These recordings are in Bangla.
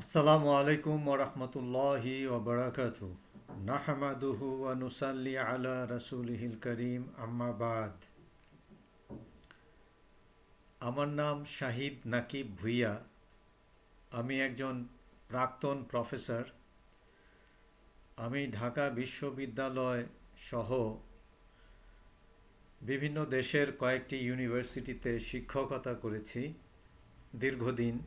আসসালামু আলাইকুম ওরহমতুল্লাহি ওবরাকাতু নাহমাদুহু ওয়া নুসাল্লি আলা রাসূলিহিল করিম আম্মা বাদ। আমার নাম শাহিদ নাকিব ভুইয়া। আমি একজন প্রাক্তন প্রফেসর। আমি ঢাকা বিশ্ববিদ্যালয় সহ বিভিন্ন দেশের কয়েকটি ইউনিভার্সিটিতে শিক্ষকতা করেছি দীর্ঘদিন।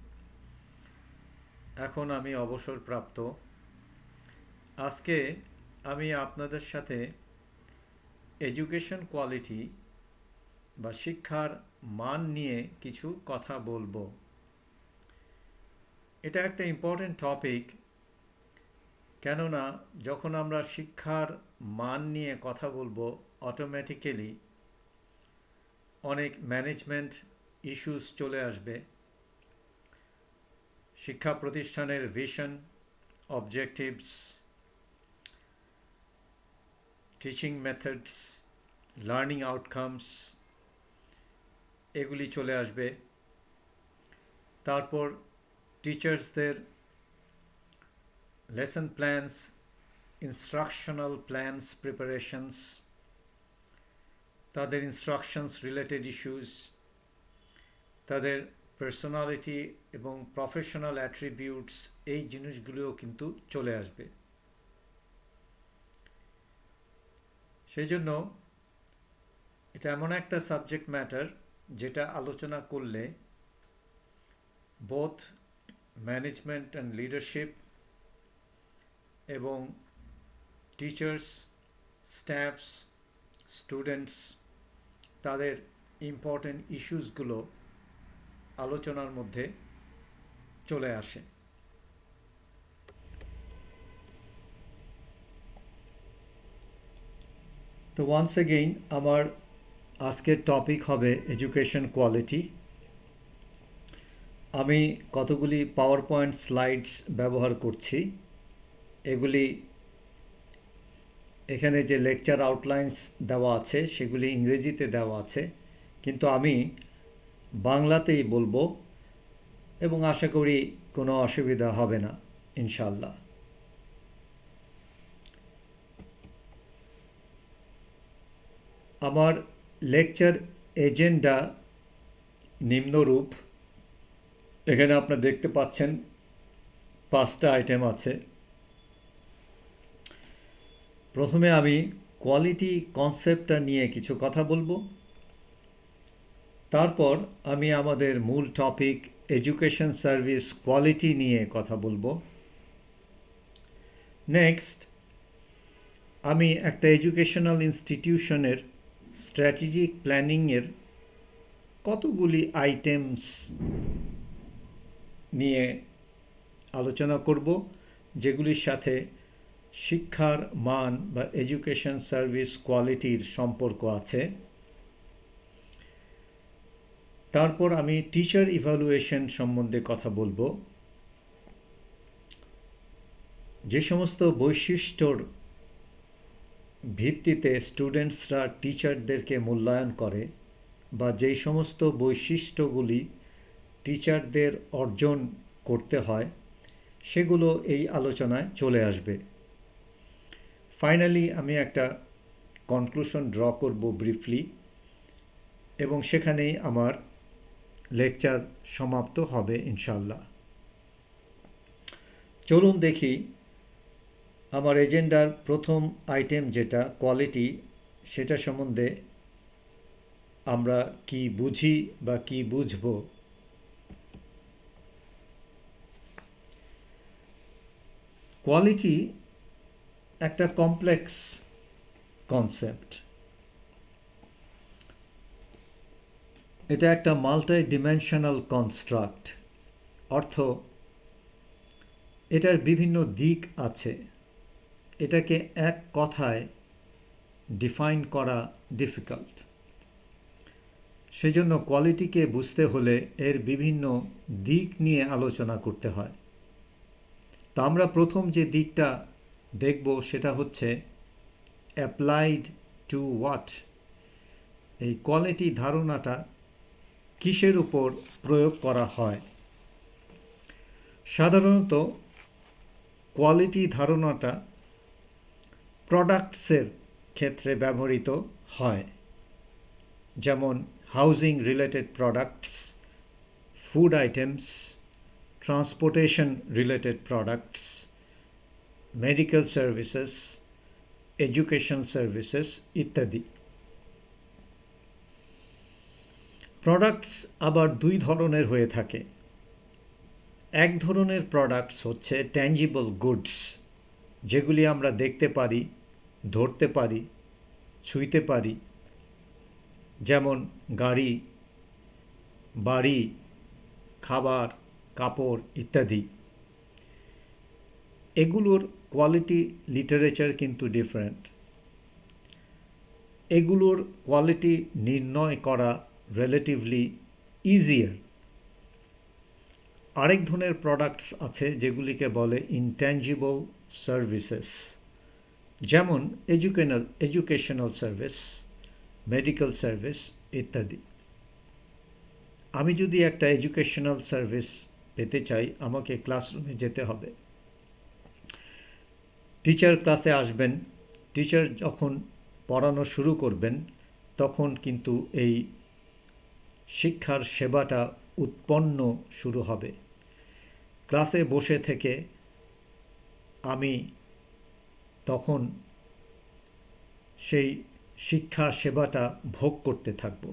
এখন আমি অবসরপ্রাপ্ত। আজকে আমি আপনাদের সাথে এডুকেশন কোয়ালিটি বা শিক্ষার মান নিয়ে কিছু কথা বলবো। এটা একটা ইম্পর্টেন্ট টপিক, কেননা যখন আমরা শিক্ষার মান নিয়ে কথা বলবো অটোমেটিক্যালি অনেক ম্যানেজমেন্ট ইস্যুস চলে আসবে। শিক্ষা প্রতিষ্ঠানের vision, objectives, teaching methods, learning outcomes এগুলি চলে আসবে। তারপর টিচার্সদের lesson plans, instructional plans preparations, তাদের ইনস্ট্রাকশনস রিলেটেড ইস্যুস, তাদের পার্সোনালিটি এবং প্রফেশনাল অ্যাট্রিবিউটস, এই জিনিসগুলোও কিন্তু চলে আসবে। সেই জন্য এটা এমন একটা সাবজেক্ট ম্যাটার যেটা আলোচনা করলে বোথ ম্যানেজমেন্ট অ্যান্ড লিডারশিপ এবং টিচার্স, স্টাফস, স্টুডেন্টস তাদের ইম্পর্টেন্ট ইস্যুসগুলো আলোচনার মধ্যে চলে আসে। তো ওয়ান্স এগেইন আমার আজকের টপিক হবে এডুকেশন কোয়ালিটি। আমি কতগুলি পাওয়ার পয়েন্ট স্লাইডস ব্যবহার করছি। এগুলি এখানে যে লেকচার আউটলাইন্স দেওয়া আছে সেগুলি ইংরেজিতে দেওয়া আছে, কিন্তু আমি বাংলাতেই বলবো এবং আশা করি কোনো অসুবিধা হবে না ইনশাল্লাহ। আমার লেকচার এজেন্ডা নিম্নরূপ। এখানে আপনারা দেখতে পাচ্ছেন 5টা আইটেম আছে। প্রথমে আমি কোয়ালিটি কনসেপ্টটা নিয়ে কিছু কথা বলবো। তারপর আমি আমাদের মূল টপিক এডুকেশন সার্ভিস কোয়ালিটি নিয়ে কথা বলবো। নেক্সট আমি একটা এডুকেশনাল ইনস্টিটিউশনের স্ট্র্যাটেজিক প্ল্যানিংয়ের কতগুলি আইটেমস নিয়ে আলোচনা করব, যেগুলির সাথে শিক্ষার মান বা এডুকেশন সার্ভিস কোয়ালিটির সম্পর্ক আছে। তারপর আমি টিচার ইভ্যালুয়েশন সম্বন্ধে কথা বলবো। যে সমস্ত বৈশিষ্ট্যর ভিত্তিতে স্টুডেন্টসরা টিচারদেরকে মূল্যায়ন করে বা যেই সমস্ত বৈশিষ্ট্যগুলি টিচারদের অর্জন করতে হয় সেগুলো এই আলোচনায় চলে আসবে। ফাইনালি আমি একটা কনক্লুশন ড্র করব ব্রিফলি, এবং সেখানেই আমার লেকচার সমাপ্ত হবে ইনশাল্লাহ। চলুন দেখি আমার এজেন্ডার প্রথম আইটেম যেটা কোয়ালিটি, সেটা সম্বন্ধে আমরা কি বুঝি বা কি বুঝব। কোয়ালিটি একটা কমপ্লেক্স কনসেপ্ট। এটা একটা মাল্টি ডিমেনশনাল কনস্ট্রাক্ট, অর্থ এটার বিভিন্ন দিক আছে। এটাকে এক কথায় ডিফাইন করা ডিফিকাল্ট। সেজন্য কোয়ালিটিকে বুঝতে হলে এর বিভিন্ন দিক নিয়ে আলোচনা করতে হয়। তা আমরা প্রথম যে দিকটা দেখব সেটা হচ্ছে অ্যাপ্লাইড টু হোয়াট। এই কোয়ালিটি ধারণাটা কিসের উপর প্রয়োগ করা হয়। সাধারণত কোয়ালিটি ধারণাটা প্রোডাক্টসের ক্ষেত্রে ব্যবহৃত হয়, যেমন housing related products, food items, transportation related products, medical services, education services ইত্যাদি। প্রোডাক্টস আবার দুই ধরনের হয়ে থাকে। এক ধরনের প্রোডাক্টস হচ্ছে ট্যাঞ্জিবল গুডস, যেগুলি আমরা দেখতে পারি, ধরতে পারি, ছুঁইতে পারি, যেমন গাড়ি, বাড়ি, খাবার, কাপড় ইত্যাদি। এগুলোর কোয়ালিটি লিটারেচার কিন্তু ডিফারেন্ট। এগুলোর কোয়ালিটি নির্ণয় করা রিলেটিভলি ইজিয়ার। আরেক ধরনের প্রোডাক্টস আছে যেগুলিকে বলে ইনট্যাঞ্জিবল সার্ভিসেস, যেমন এডুকেশনাল সার্ভিস, মেডিকেল সার্ভিস ইত্যাদি। আমি যদি একটা এডুকেশনাল সার্ভিস পেতে চাই, আমাকে ক্লাসরুমে যেতে হবে। টিচার ক্লাসে আসবেন, টিচার যখন পড়ানো শুরু করবেন তখন কিন্তু এই শিক্ষার সেবাটা উৎপন্ন শুরু হবে। ক্লাসে বসে থেকে আমি তখন সেই শিক্ষা সেবাটা ভোগ করতে থাকব।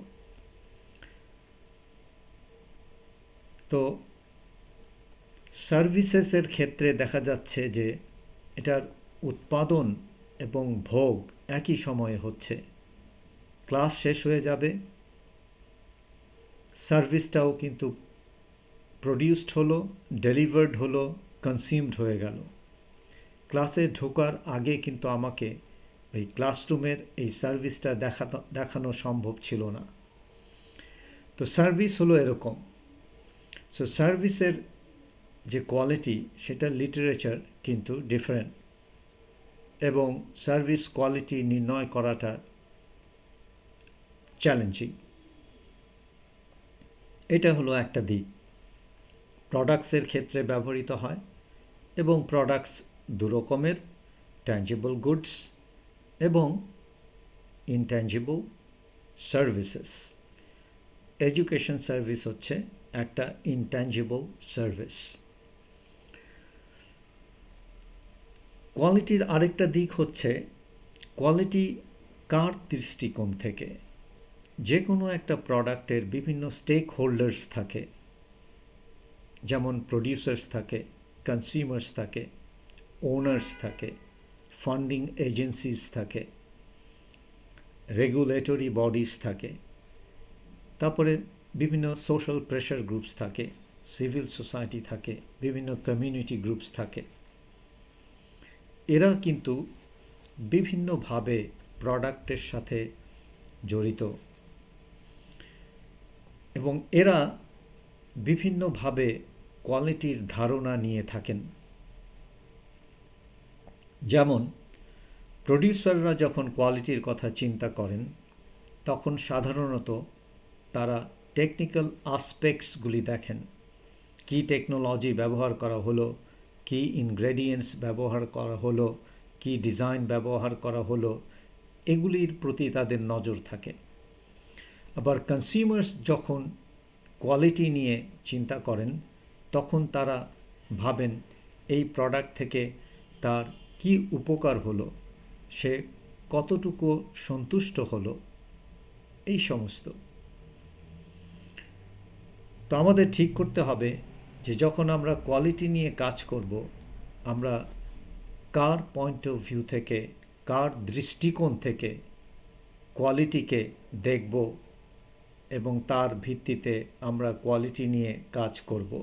তো সার্ভিসেসের ক্ষেত্রে দেখা যাচ্ছে যে এটার উৎপাদন এবং ভোগ একই সময়ে হচ্ছে। ক্লাস শেষ হয়ে যাবে, সার্ভিসটাও কিন্তু প্রডিউসড হলো, ডেলিভার্ড হলো, কনজিউমড হয়ে গেল। ক্লাসে ঢোকার আগে কিন্তু আমাকে এই ক্লাসরুমের এই সার্ভিসটা দেখানো সম্ভব ছিল না। তো সার্ভিস হলো এরকম। সো সার্ভিসের যে কোয়ালিটি, সেটার লিটারেচার কিন্তু ডিফারেন্ট, এবং সার্ভিস কোয়ালিটি নির্ণয় করাটা চ্যালেঞ্জিং। এটা হলো একটা দিক। প্রোডাক্টসের ক্ষেত্রে ব্যবহৃত হয়, এবং প্রোডাক্টস দু রকমের, ট্যাঞ্জিবল গুডস এবং ইনট্যাঞ্জিবল সার্ভিসেস। এডুকেশন সার্ভিস হচ্ছে একটা ইনট্যাঞ্জিবল সার্ভিস। কোয়ালিটির আরেকটা দিক হচ্ছে কোয়ালিটি কার দৃষ্টিকোণ থেকে। যে কোনো একটা প্রোডাক্টের বিভিন্ন স্টেক হোল্ডার্স থাকে, যেমন প্রডিউসার্স থাকে, কনজিউমার্স থাকে, ওনার্স থাকে, ফান্ডিং এজেন্সিস থাকে, রেগুলেটরি বডিজ থাকে, তারপরে বিভিন্ন সোশ্যাল প্রেশার গ্রুপস থাকে, সিভিল সোসাইটি থাকে, বিভিন্ন কমিউনিটি গ্রুপস থাকে। এরা কিন্তু বিভিন্নভাবে প্রোডাক্টের সাথে জড়িত, এবং এরা বিভিন্নভাবে কোয়ালিটির ধারণা নিয়ে থাকেন। যেমন প্রডিউসাররা যখন কোয়ালিটির কথা চিন্তা করেন, তখন সাধারণত তারা টেকনিক্যাল আসপেক্টসগুলি দেখেন। কী টেকনোলজি ব্যবহার করা হলো, কী ইনগ্রেডিয়েন্টস ব্যবহার করা হলো, কী ডিজাইন ব্যবহার করা হলো, এগুলির প্রতি তাদের নজর থাকে। আবার কনজিউমার্স যখন কোয়ালিটি নিয়ে চিন্তা করেন, তখন তারা ভাবেন এই প্রোডাক্ট থেকে তার কি উপকার হলো, সে কতটুকু সন্তুষ্ট হলো, এই সমস্ত। তো আমাদের ঠিক করতে হবে যে যখন আমরা কোয়ালিটি নিয়ে কাজ করব, আমরা কার পয়েন্ট অফ ভিউ থেকে, কার দৃষ্টিকোণ থেকে কোয়ালিটিকে দেখব, এবং তার ভিত্তিতে আমরা কোয়ালিটি নিয়ে কাজ করব।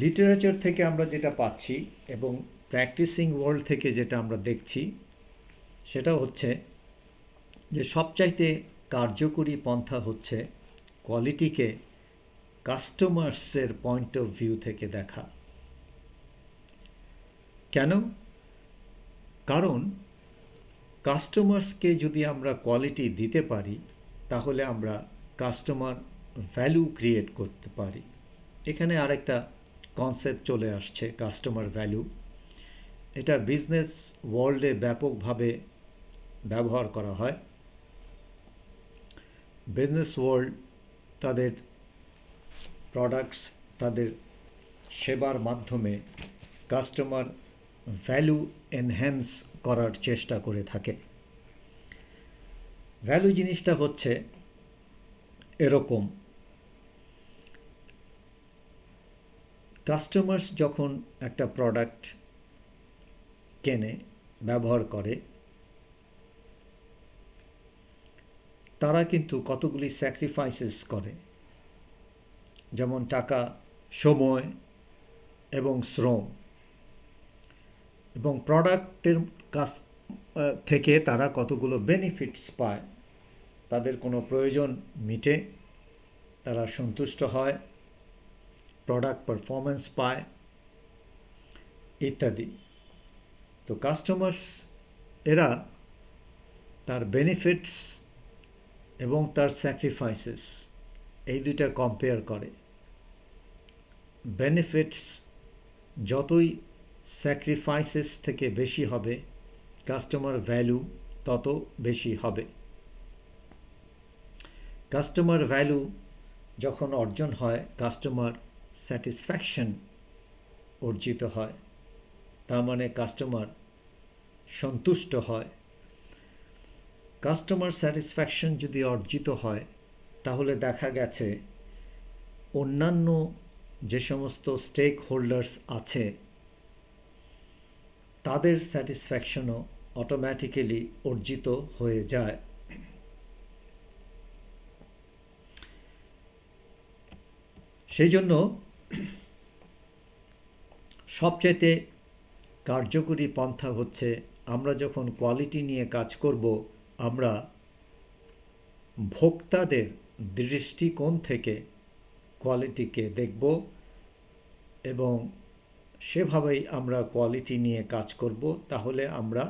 লিটারেচার থেকে আমরা যেটা পাচ্ছি এবং প্র্যাকটিসিং ওয়ার্ল্ড থেকে যেটা আমরা দেখছি, সেটা হচ্ছে যে সবচাইতে কার্যকরী পন্থা হচ্ছে কোয়ালিটিকে কাস্টমার্সের পয়েন্ট অফ ভিউ থেকে দেখা। কেন? কারণ কাস্টমার্সকে যদি আমরা কোয়ালিটি দিতে পারি, তাহলে আমরা কাস্টমার ভ্যালু ক্রিয়েট করতে পারি। এখানে আরেকটা কনসেপ্ট চলে আসছে, কাস্টমার ভ্যালু। এটা বিজনেস ওয়ার্ল্ডে ব্যাপকভাবে ব্যবহার করা হয়। বিজনেস ওয়ার্ল্ড তাদের প্রোডাক্টস, তাদের সেবার মাধ্যমে কাস্টমার ভ্যালু এনহ্যান্স করার চেষ্টা করে থাকে। ভ্যালু জিনিসটা হচ্ছে এরকম, কাস্টমার্স যখন একটা প্রোডাক্ট কেনে, ব্যবহার করে, তারা কিন্তু কতগুলি স্যাক্রিফাইসেস করে, যেমন টাকা, সময় এবং শ্রম, এবং প্রোডাক্টের কাছ থেকে তারা কতগুলো বেনিফিটস পায়। তাদের কোনো প্রয়োজন মিটে, তারা সন্তুষ্ট হয়, প্রোডাক্ট পারফরমেন্স পায় ইত্যাদি। তো কাস্টমার্স এরা তার বেনিফিটস এবং তার স্যাক্রিফাইসেস এই দুইটা কম্পেয়ার করে। বেনিফিটস যতই স্যাক্রিফাইসেস থেকে বেশি হবে, কাস্টমার ভ্যালু তত বেশি হবে। কাস্টমার ভ্যালু যখন অর্জন হয়, কাস্টমার স্যাটিসফ্যাকশন অর্জিত হয়, তার মানে কাস্টমার সন্তুষ্ট হয়। কাস্টমার স্যাটিসফ্যাকশন যদি অর্জিত হয়, তাহলে দেখা গেছে অন্যান্য যে সমস্ত স্টেক হোল্ডার্স আছে, তাদের স্যাটিসফ্যাকশনও অটোম্যাটিক্যালি অর্জিত হয়ে যায়। সেই জন্য সবচাইতে কার্যকরী পন্থা হচ্ছে, আমরা যখন কোয়ালিটি নিয়ে কাজ করব, আমরা ভোক্তাদের দৃষ্টিকোণ থেকে কোয়ালিটিকে দেখব এবং সেভাবেই আমরা কোয়ালিটি নিয়ে কাজ করব। তাহলে আমরা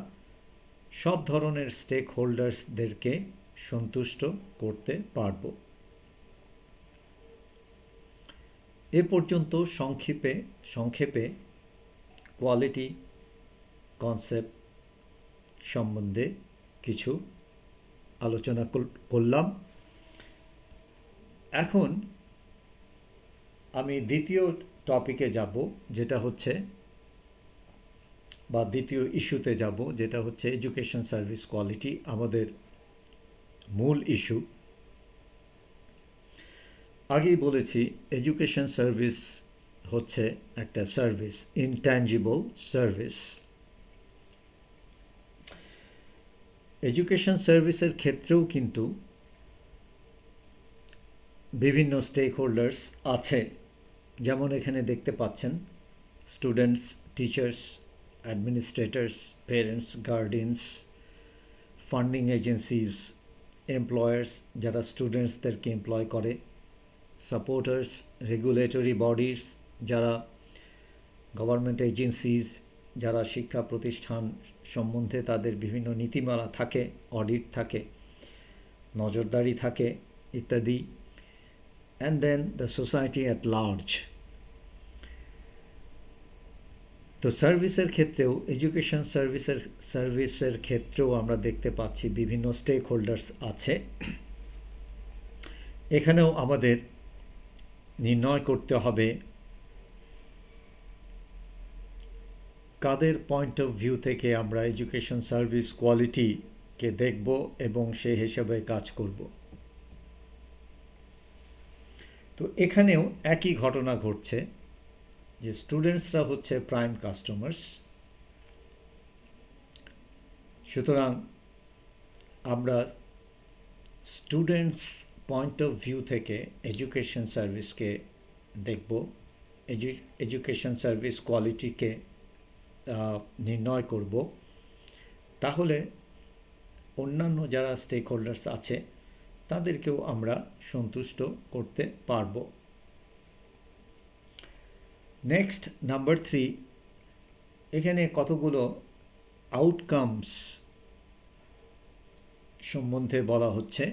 সব ধরনের স্টেক হোল্ডার্সদেরকে সন্তুষ্ট করতে পারব। এ পর্যন্ত সংক্ষেপে কোয়ালিটি কনসেপ্ট সম্বন্ধে কিছু আলোচনা করলাম। এখন আমি দ্বিতীয় টপিকে যাব, যেটা হচ্ছে, বা দ্বিতীয় ইস্যুতে যাব, যেটা হচ্ছে এডুকেশন সার্ভিস কোয়ালিটি, আমাদের মূল ইস্যু। আগেই বলেছি, এডুকেশন সার্ভিস হচ্ছে একটা সার্ভিস, ইনট্যাঞ্জিবল সার্ভিস। এডুকেশন সার্ভিসের ক্ষেত্রেও কিন্তু বিভিন্ন স্টেক হোল্ডার্স আছে, যেমন এখানে দেখতে পাচ্ছেন students, teachers, administrators, parents, guardians, funding agencies, employers যারা স্টুডেন্টসদেরকে এমপ্লয় করে, সাপোর্টার্স, রেগুলেটরি বডিজ যারা গভর্নমেন্ট এজেন্সিজ, যারা শিক্ষা প্রতিষ্ঠান সম্বন্ধে তাদের বিভিন্ন নীতিমালা থাকে, অডিট থাকে, নজরদারি থাকে ইত্যাদি, and then the society at large. তো সার্ভিসের ক্ষেত্রেও, এডুকেশন সার্ভিসের ক্ষেত্রেও আমরা দেখতে পাচ্ছি বিভিন্ন স্টেক হোল্ডার্স আছে। এখানেও আমাদের নির্ণয় করতে হবে কাদের পয়েন্ট অফ ভিউ থেকে আমরা এডুকেশন সার্ভিস কোয়ালিটিকে দেখব এবং সেই হিসাবে কাজ করব। তো এখানেও একই ঘটনা ঘটছে, যে স্টুডেন্টসরা হচ্ছে প্রাইম কাস্টমার্স। সুতরাং আমরা স্টুডেন্টস পয়েন্ট অফ ভিউ থেকে এডুকেশন সার্ভিসকে দেখব, এডুকেশন সার্ভিস কোয়ালিটিকে নির্ণয় করব। তাহলে অন্যান্য যারা স্টেক হোল্ডার্স আছে তাদেরকেও আমরা সন্তুষ্ট করতে পারব। নেক্সট, নাম্বার 3, এখানে কতগুলো আউটকামস সম্বন্ধে বলা হচ্ছে,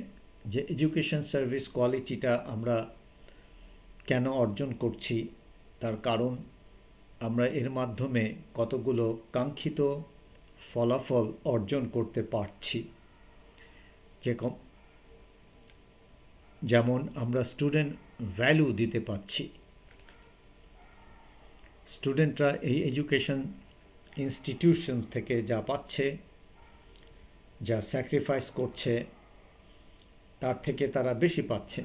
যে এডুকেশন সার্ভিস কোয়ালিটিটা আমরা কেন অর্জন করছি, তার কারণ আমরা এর মাধ্যমে কতগুলো কাঙ্ক্ষিত ফলাফল অর্জন করতে পারছি। যেমন আমরা স্টুডেন্ট ভ্যালু দিতে পারছি। স্টুডেন্টরা এই এডুকেশন ইনস্টিটিউশন থেকে যা পাচ্ছে, যা স্যাক্রিফাইস করছে, তার থেকে তারা বেশি পাচ্ছে।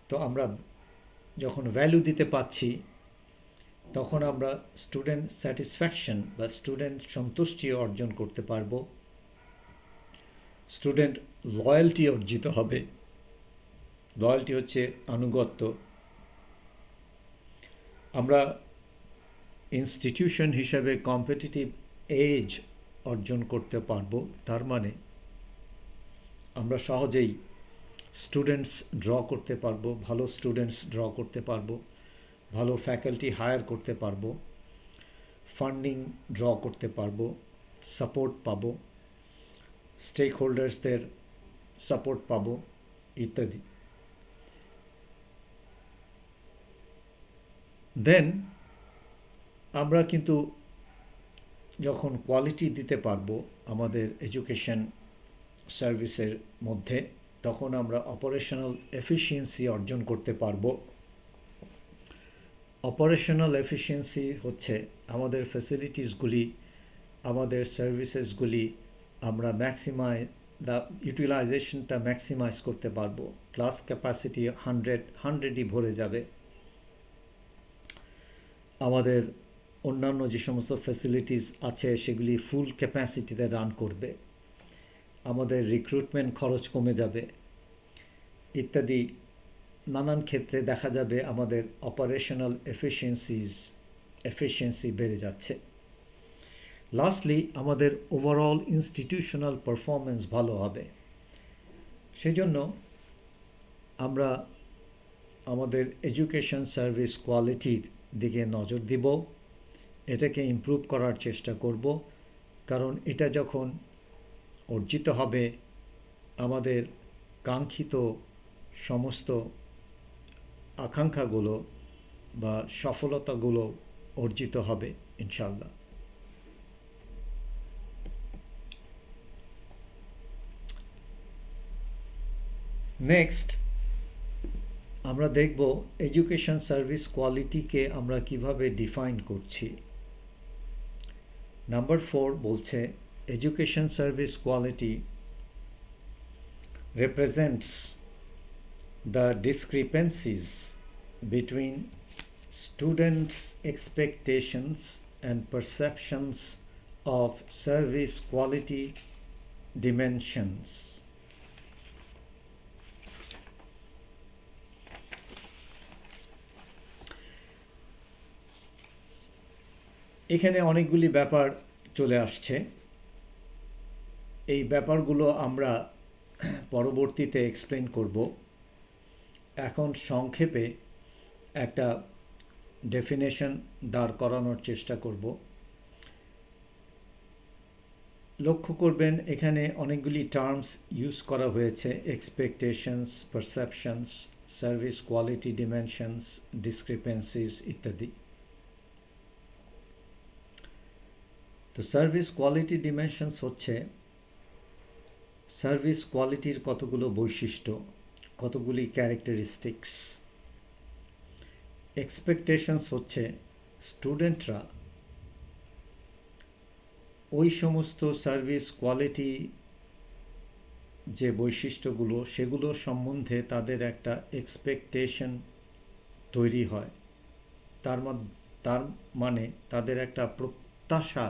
তো আমরা যখন ভ্যালু দিতে পারছি, তখন আমরা স্টুডেন্ট স্যাটিসফ্যাকশন বা স্টুডেন্ট সন্তুষ্টি অর্জন করতে পারবো। স্টুডেন্ট লয়্যালটি অর্জিত হবে। লয়্যালটি হচ্ছে আনুগত্য। আমরা ইনস্টিটিউশন হিসেবে কম্পিটিটিভ এজ অর্জন করতে পারবো। তার মানে আমরা সহজেই স্টুডেন্টস ড্র করতে পারবো, ভালো স্টুডেন্টস ড্র করতে পারবো, ভালো ফ্যাকাল্টি হায়ার করতে পারবো, ফান্ডিং ড্র করতে পারবো, সাপোর্ট পাবো, স্টেক হোল্ডার্সদের সাপোর্ট পাবো ইত্যাদি। দেন আমরা কিন্তু যখন কোয়ালিটি দিতে পারবো আমাদের এডুকেশন সার্ভিসের মধ্যে, তখন আমরা অপারেশনাল এফিসিয়েন্সি অর্জন করতে পারবো। অপারেশনাল এফিসিয়েন্সি হচ্ছে আমাদের ফ্যাসিলিটিসগুলি, আমাদের সার্ভিসেসগুলি আমরা ইউটিলাইজেশনটা ম্যাক্সিমাইজ করতে পারবো। ক্লাস ক্যাপাসিটি 100ই ভরে যাবে। আমাদের অন্যান্য যে সমস্ত ফ্যাসিলিটিস আছে সেগুলি ফুল ক্যাপাসিটিতে রান করবে। আমাদের রিক্রুটমেন্ট খরচ কমে যাবে ইত্যাদি। নানান ক্ষেত্রে দেখা যাবে আমাদের অপারেশনাল এফিসিয়েন্সি বেড়ে যাচ্ছে। লাস্টলি আমাদের ওভারঅল ইনস্টিটিউশনাল পারফরমেন্স ভালো হবে। সেই জন্য আমরা আমাদের এডুকেশন সার্ভিস কোয়ালিটির দিকে নজর দিব, এটাকে ইমপ্রুভ করার চেষ্টা করব। কারণ এটা যখন অর্জিত হবে, আমাদের কাঙ্ক্ষিত সমস্ত আকাঙ্ক্ষাগুলো বা সফলতাগুলো অর্জিত হবে ইনশাল্লাহ। নেক্সট আমরা দেখব এডুকেশন সার্ভিস কোয়ালিটিকে আমরা কিভাবে ডিফাইন করছি। নাম্বার 4 বলছে education service quality represents the discrepancies between students' expectations and perceptions of service quality dimensions. এখানে অনেকগুলি ব্যাপার চলে আসছে। এই ব্যাপারগুলো আমরা পরবর্তীতে এক্সপ্লেন করব। এখন সংক্ষেপে একটা ডেফিনেশন দাঁড় করানোর চেষ্টা করব। লক্ষ্য করবেন এখানে অনেকগুলি টার্মস ইউজ করা হয়েছে: expectations, perceptions, service quality dimensions, discrepancies ইত্যাদি। তো সার্ভিস কোয়ালিটি ডিমেনশনস হচ্ছে সার্ভিস কোয়ালিটির কতগুলো বৈশিষ্ট্য, কতগুলি ক্যারেক্টারিস্টিক্স। এক্সপেকটেশনস হচ্ছে স্টুডেন্টরা ওই সমস্ত সার্ভিস কোয়ালিটি যে বৈশিষ্ট্যগুলো, সেগুলো সম্বন্ধে তাদের একটা এক্সপেকটেশন তৈরি হয়। তার মানে তাদের একটা প্রত্যাশা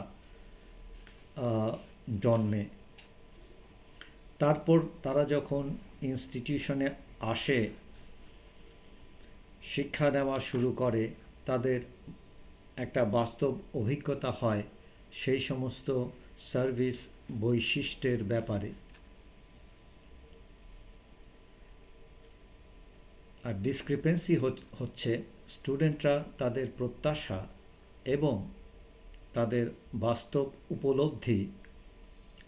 জন্মে। তারপর তারা যখন ইনস্টিটিউশনে আসে, শিক্ষা নেওয়া শুরু করে, তাদের একটা বাস্তব অভিজ্ঞতা হয় সেই সমস্ত সার্ভিস বৈশিষ্ট্যের ব্যাপারে। আর ডিসক্রিপেন্সি হচ্ছে স্টুডেন্টরা তাদের প্রত্যাশা এবং তাদের বাস্তব উপলব্ধি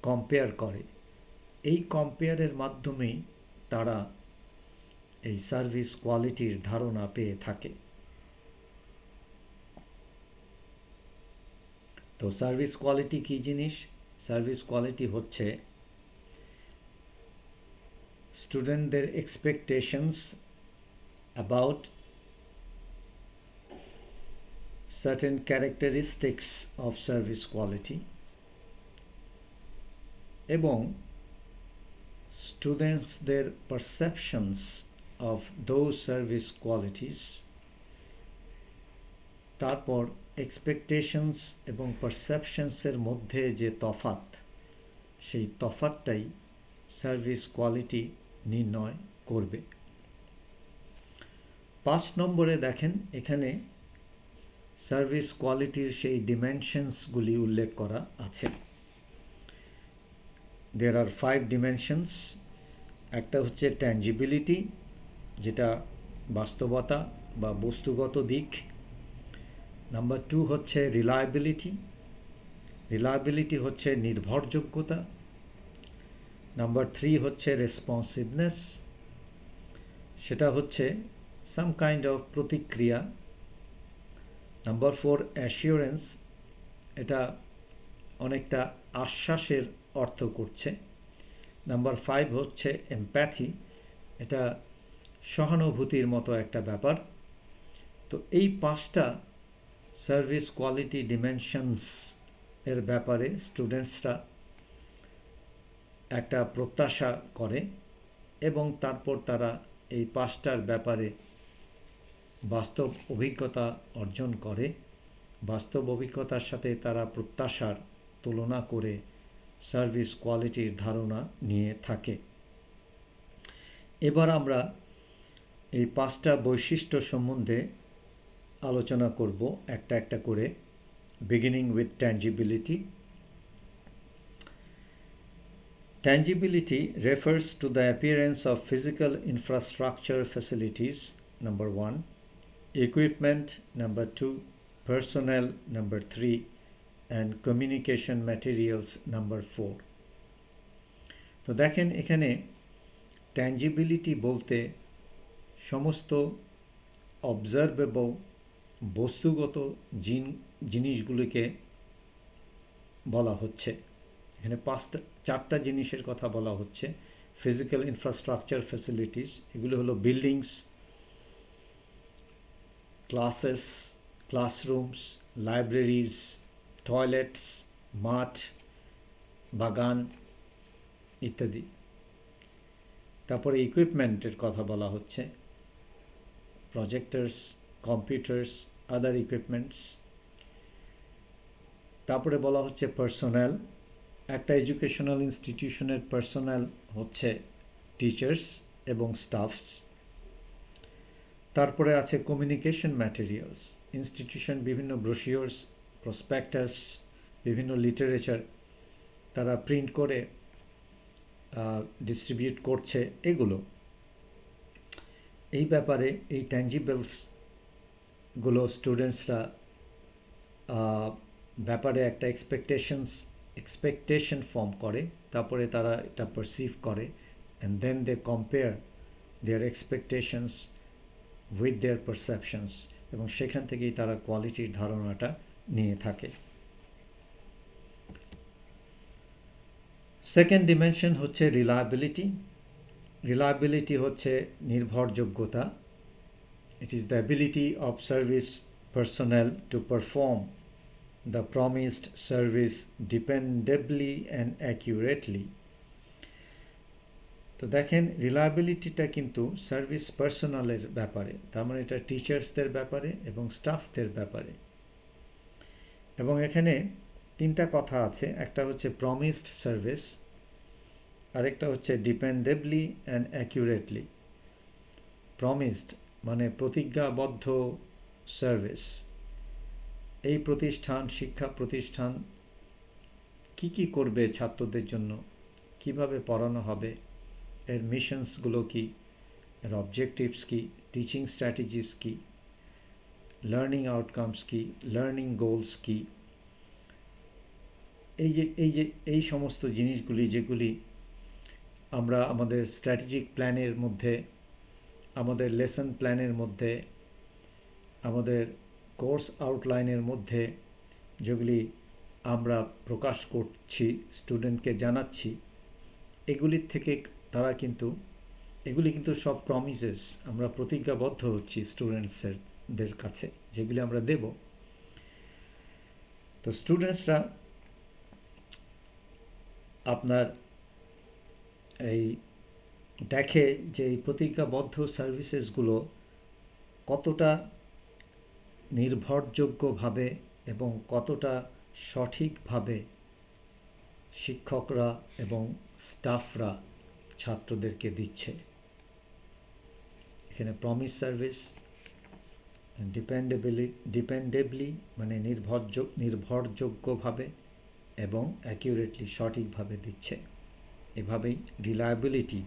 কম্পেয়ার করে, এই কম্পেয়ারের মাধ্যমেই তারা এই সার্ভিস কোয়ালিটির ধারণা পেয়ে থাকে। তো সার্ভিস কোয়ালিটি কী জিনিস? সার্ভিস কোয়ালিটি হচ্ছে স্টুডেন্টদের expectations about certain characteristics of service quality এবং স্টুডেন্টসদের perceptions of those service qualities, তারপর এক্সপেকটেশনস এবং পারসেপশনসের মধ্যে যে তফাৎ, সেই তফাৎটাই সার্ভিস কোয়ালিটি নির্ণয় করবে। 5 নম্বরে দেখেন, এখানে সার্ভিস কোয়ালিটির সেই ডিমেনশনসগুলি উল্লেখ করা আছে। দেয়ার আর 5 ডিমেনশনস। একটা হচ্ছে ট্যাঞ্জিবিলিটি, যেটা বাস্তবতা বা বস্তুগত দিক। নাম্বার 2 হচ্ছে রিলায়েবিলিটি। রিলায়েবিলিটি হচ্ছে নির্ভরযোগ্যতা। নাম্বার 3 হচ্ছে রেসপন্সিভনেস, সেটা হচ্ছে সাম কাইন্ড অফ প্রতিক্রিয়া। নাম্বার 4 অ্যাসিওরেন্স, এটা অনেকটা আশ্বাসের অর্থ করছে। নাম্বার 5 হচ্ছে এমপ্যাথি, এটা সহানুভূতির মতো একটা ব্যাপার। তো এই 5টা সার্ভিস কোয়ালিটি ডিমেনশনস এর ব্যাপারে স্টুডেন্টসরা একটা প্রত্যাশা করে এবং তারপর তারা এই 5টার ব্যাপারে বাস্তব অভিজ্ঞতা অর্জন করে। বাস্তব অভিজ্ঞতার সাথে তারা প্রত্যাশার তুলনা করে সার্ভিস কোয়ালিটির ধারণা নিয়ে থাকে। এবার আমরা এই 5টা বৈশিষ্ট্য সম্বন্ধে আলোচনা করব একটা একটা করে, beginning with tangibility. Tangibility refers to the appearance of physical infrastructure facilities, number 1, equipment, number 2, personnel, number 3, and communication materials, number 4. তো দেখেন, এখানে ট্যাঞ্জিবিলিটি বলতে সমস্ত অবজারভেবল বস্তুগত জিনিসগুলিকে বলা হচ্ছে। এখানে 4টা জিনিসের কথা বলা হচ্ছে। ফিজিক্যাল ইনফ্রাস্ট্রাকচার ফ্যাসিলিটিস, এগুলো হলো বিল্ডিংস, ক্লাসরুমস, লাইব্রেরিজ, টয়লেটস, মাঠ, বাগান ইত্যাদি। তারপরে ইকুইপমেন্টের কথা বলা হচ্ছে, প্রজেক্টরস, কম্পিউটার্স, আদার ইকুইপমেন্টস। তারপরে বলা হচ্ছে পার্সোনেল। একটা এডুকেশনাল ইনস্টিটিউশনের পার্সোনেল হচ্ছে টিচার্স এবং স্টাফস। তারপরে আছে কমিউনিকেশন ম্যাটেরিয়ালস। ইনস্টিটিউশন বিভিন্ন ব্রোশিওরস, প্রসপেক্টাস, বিভিন্ন লিটারেচার তারা প্রিন্ট করে ডিস্ট্রিবিউট করছে, এগুলো। এই ব্যাপারে এই ট্যাঞ্জিবলসগুলো স্টুডেন্টসরা ব্যাপারে একটা এক্সপেকটেশন ফর্ম করে, তারপরে তারা এটা পারসিভ করে, and then they compare their expectations with their perceptions, এবং সেখান থেকেই তারা কোয়ালিটির ধারণাটা নিয়ে থাকে। সেকেন্ড ডিমেনশন হচ্ছে রিলায়েবিলিটি। রিলায়েবিলিটি হচ্ছে নির্ভরযোগ্যতা। It is the ability of service personnel to perform the promised service dependably and accurately. তো দেখেন, রিলায়েবিলিটিটা কিন্তু সার্ভিস পার্সোনালের ব্যাপারে, তার মানে এটা টিচার্সদের ব্যাপারে এবং স্টাফদের ব্যাপারে। এবং এখানে 3টা কথা আছে, একটা হচ্ছে প্রমিসড সার্ভিস, আরেকটা হচ্ছে ডিপেন্ডেবলি অ্যান্ড অ্যাকিউরেটলি। প্রমিসড মানে প্রতিজ্ঞাবদ্ধ সার্ভিস। এই প্রতিষ্ঠান, শিক্ষা প্রতিষ্ঠান কি করবে ছাত্রদের জন্য, কিভাবে পড়ানো হবে, এর মিশনসগুলো কি, এর অবজেক্টিভস কি, টিচিং স্ট্র্যাটেজিস কি, লার্নিং আউটকামস কি, লার্নিং গোলস কি, এই সমস্ত জিনিসগুলি যেগুলি আমরা আমাদের স্ট্র্যাটেজিক প্ল্যানের মধ্যে, আমাদের লেসন প্ল্যানের মধ্যে, আমাদের কোর্স আউটলাইনের মধ্যে যেগুলি আমরা প্রকাশ করছি, স্টুডেন্টকে জানাচ্ছি, এগুলির থেকে তারা কিন্তু, এগুলি কিন্তু সব প্রমিসেস, আমরা প্রতিজ্ঞাবদ্ধ হচ্ছি স্টুডেন্টসদের কাছে যেগুলি আমরা দেব। তো স্টুডেন্টসরা আপনার এই দেখে যে এই প্রতিজ্ঞাবদ্ধ সার্ভিসেসগুলো কতটা নির্ভরযোগ্যভাবে এবং কতটা সঠিকভাবে শিক্ষকরা এবং স্টাফরা ছাত্রদেরকে দিচ্ছে। এখানে প্রমিস সার্ভিস, ডিপেন্ডেবলি মানে নির্ভরযোগ্যভাবে এবং অ্যাকিউরেটলি সঠিকভাবে দিচ্ছে। এভাবেই রিলায়েবিলিটি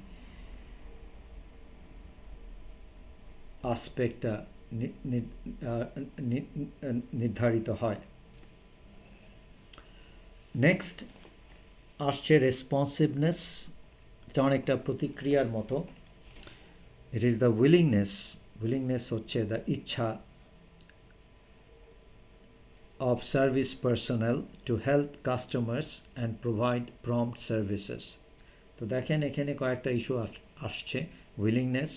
আসপেক্টটা নির্ধারিত হয়। নেক্সট আসছে রেসপন্সিভনেস। এটা অনেকটা প্রতিক্রিয়ার মতো। ইট ইজ দ্য উইলিংনেস হচ্ছে দ্য ইচ্ছা of service personnel to help customers and provide prompt services. তো দেখেন এখানে কয়েকটা ইস্যু আসছে। উইলিংনেস,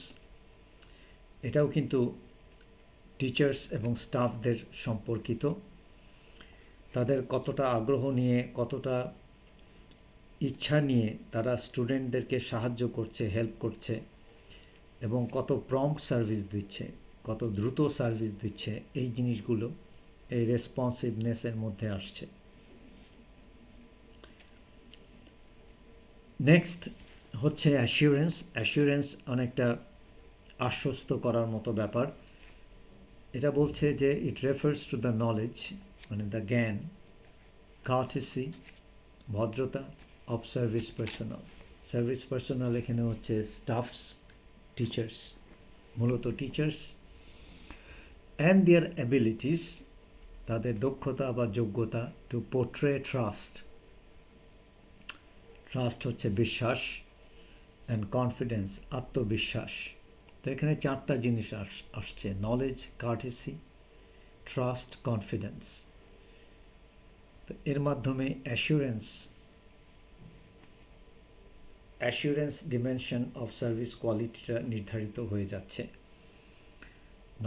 এটাও কিন্তু টিচার্স এবং স্টাফদের সম্পর্কিত। তাদের কতটা আগ্রহ নিয়ে, কতটা ইচ্ছা নিয়ে তারা স্টুডেন্টদেরকে সাহায্য করছে, হেল্প করছে, এবং কত প্রম্পট সার্ভিস দিচ্ছে, কত দ্রুত সার্ভিস দিচ্ছে, এই জিনিসগুলো এই রেসপন্সিভনেসের মধ্যে আসছে। নেক্সট হচ্ছে অ্যাসিউরেন্স অনেকটা আশ্বস্ত করার মতো ব্যাপার। এটা বলছে যে it refers to the knowledge, মানে দ্য জ্ঞান, কার্টেসি ভদ্রতা অফ সার্ভিস পার্সোনাল এখানে হচ্ছে স্টাফস, টিচার্স, মূলত টিচার্স, অ্যান্ড দেয়ার অ্যাবিলিটিস, তাদের দক্ষতা বা যোগ্যতা, টু পোর্ট্রে ট্রাস্ট হচ্ছে বিশ্বাস, অ্যান্ড কনফিডেন্স আত্মবিশ্বাস। তো এখানে চারটা জিনিস আসছে: নলেজ, কার্টেসি, ট্রাস্ট, কনফিডেন্স। তো এর মাধ্যমে অ্যাসিউরেন্স ডিমেনশন অফ সার্ভিস কোয়ালিটিটা নির্ধারিত হয়ে যাচ্ছে।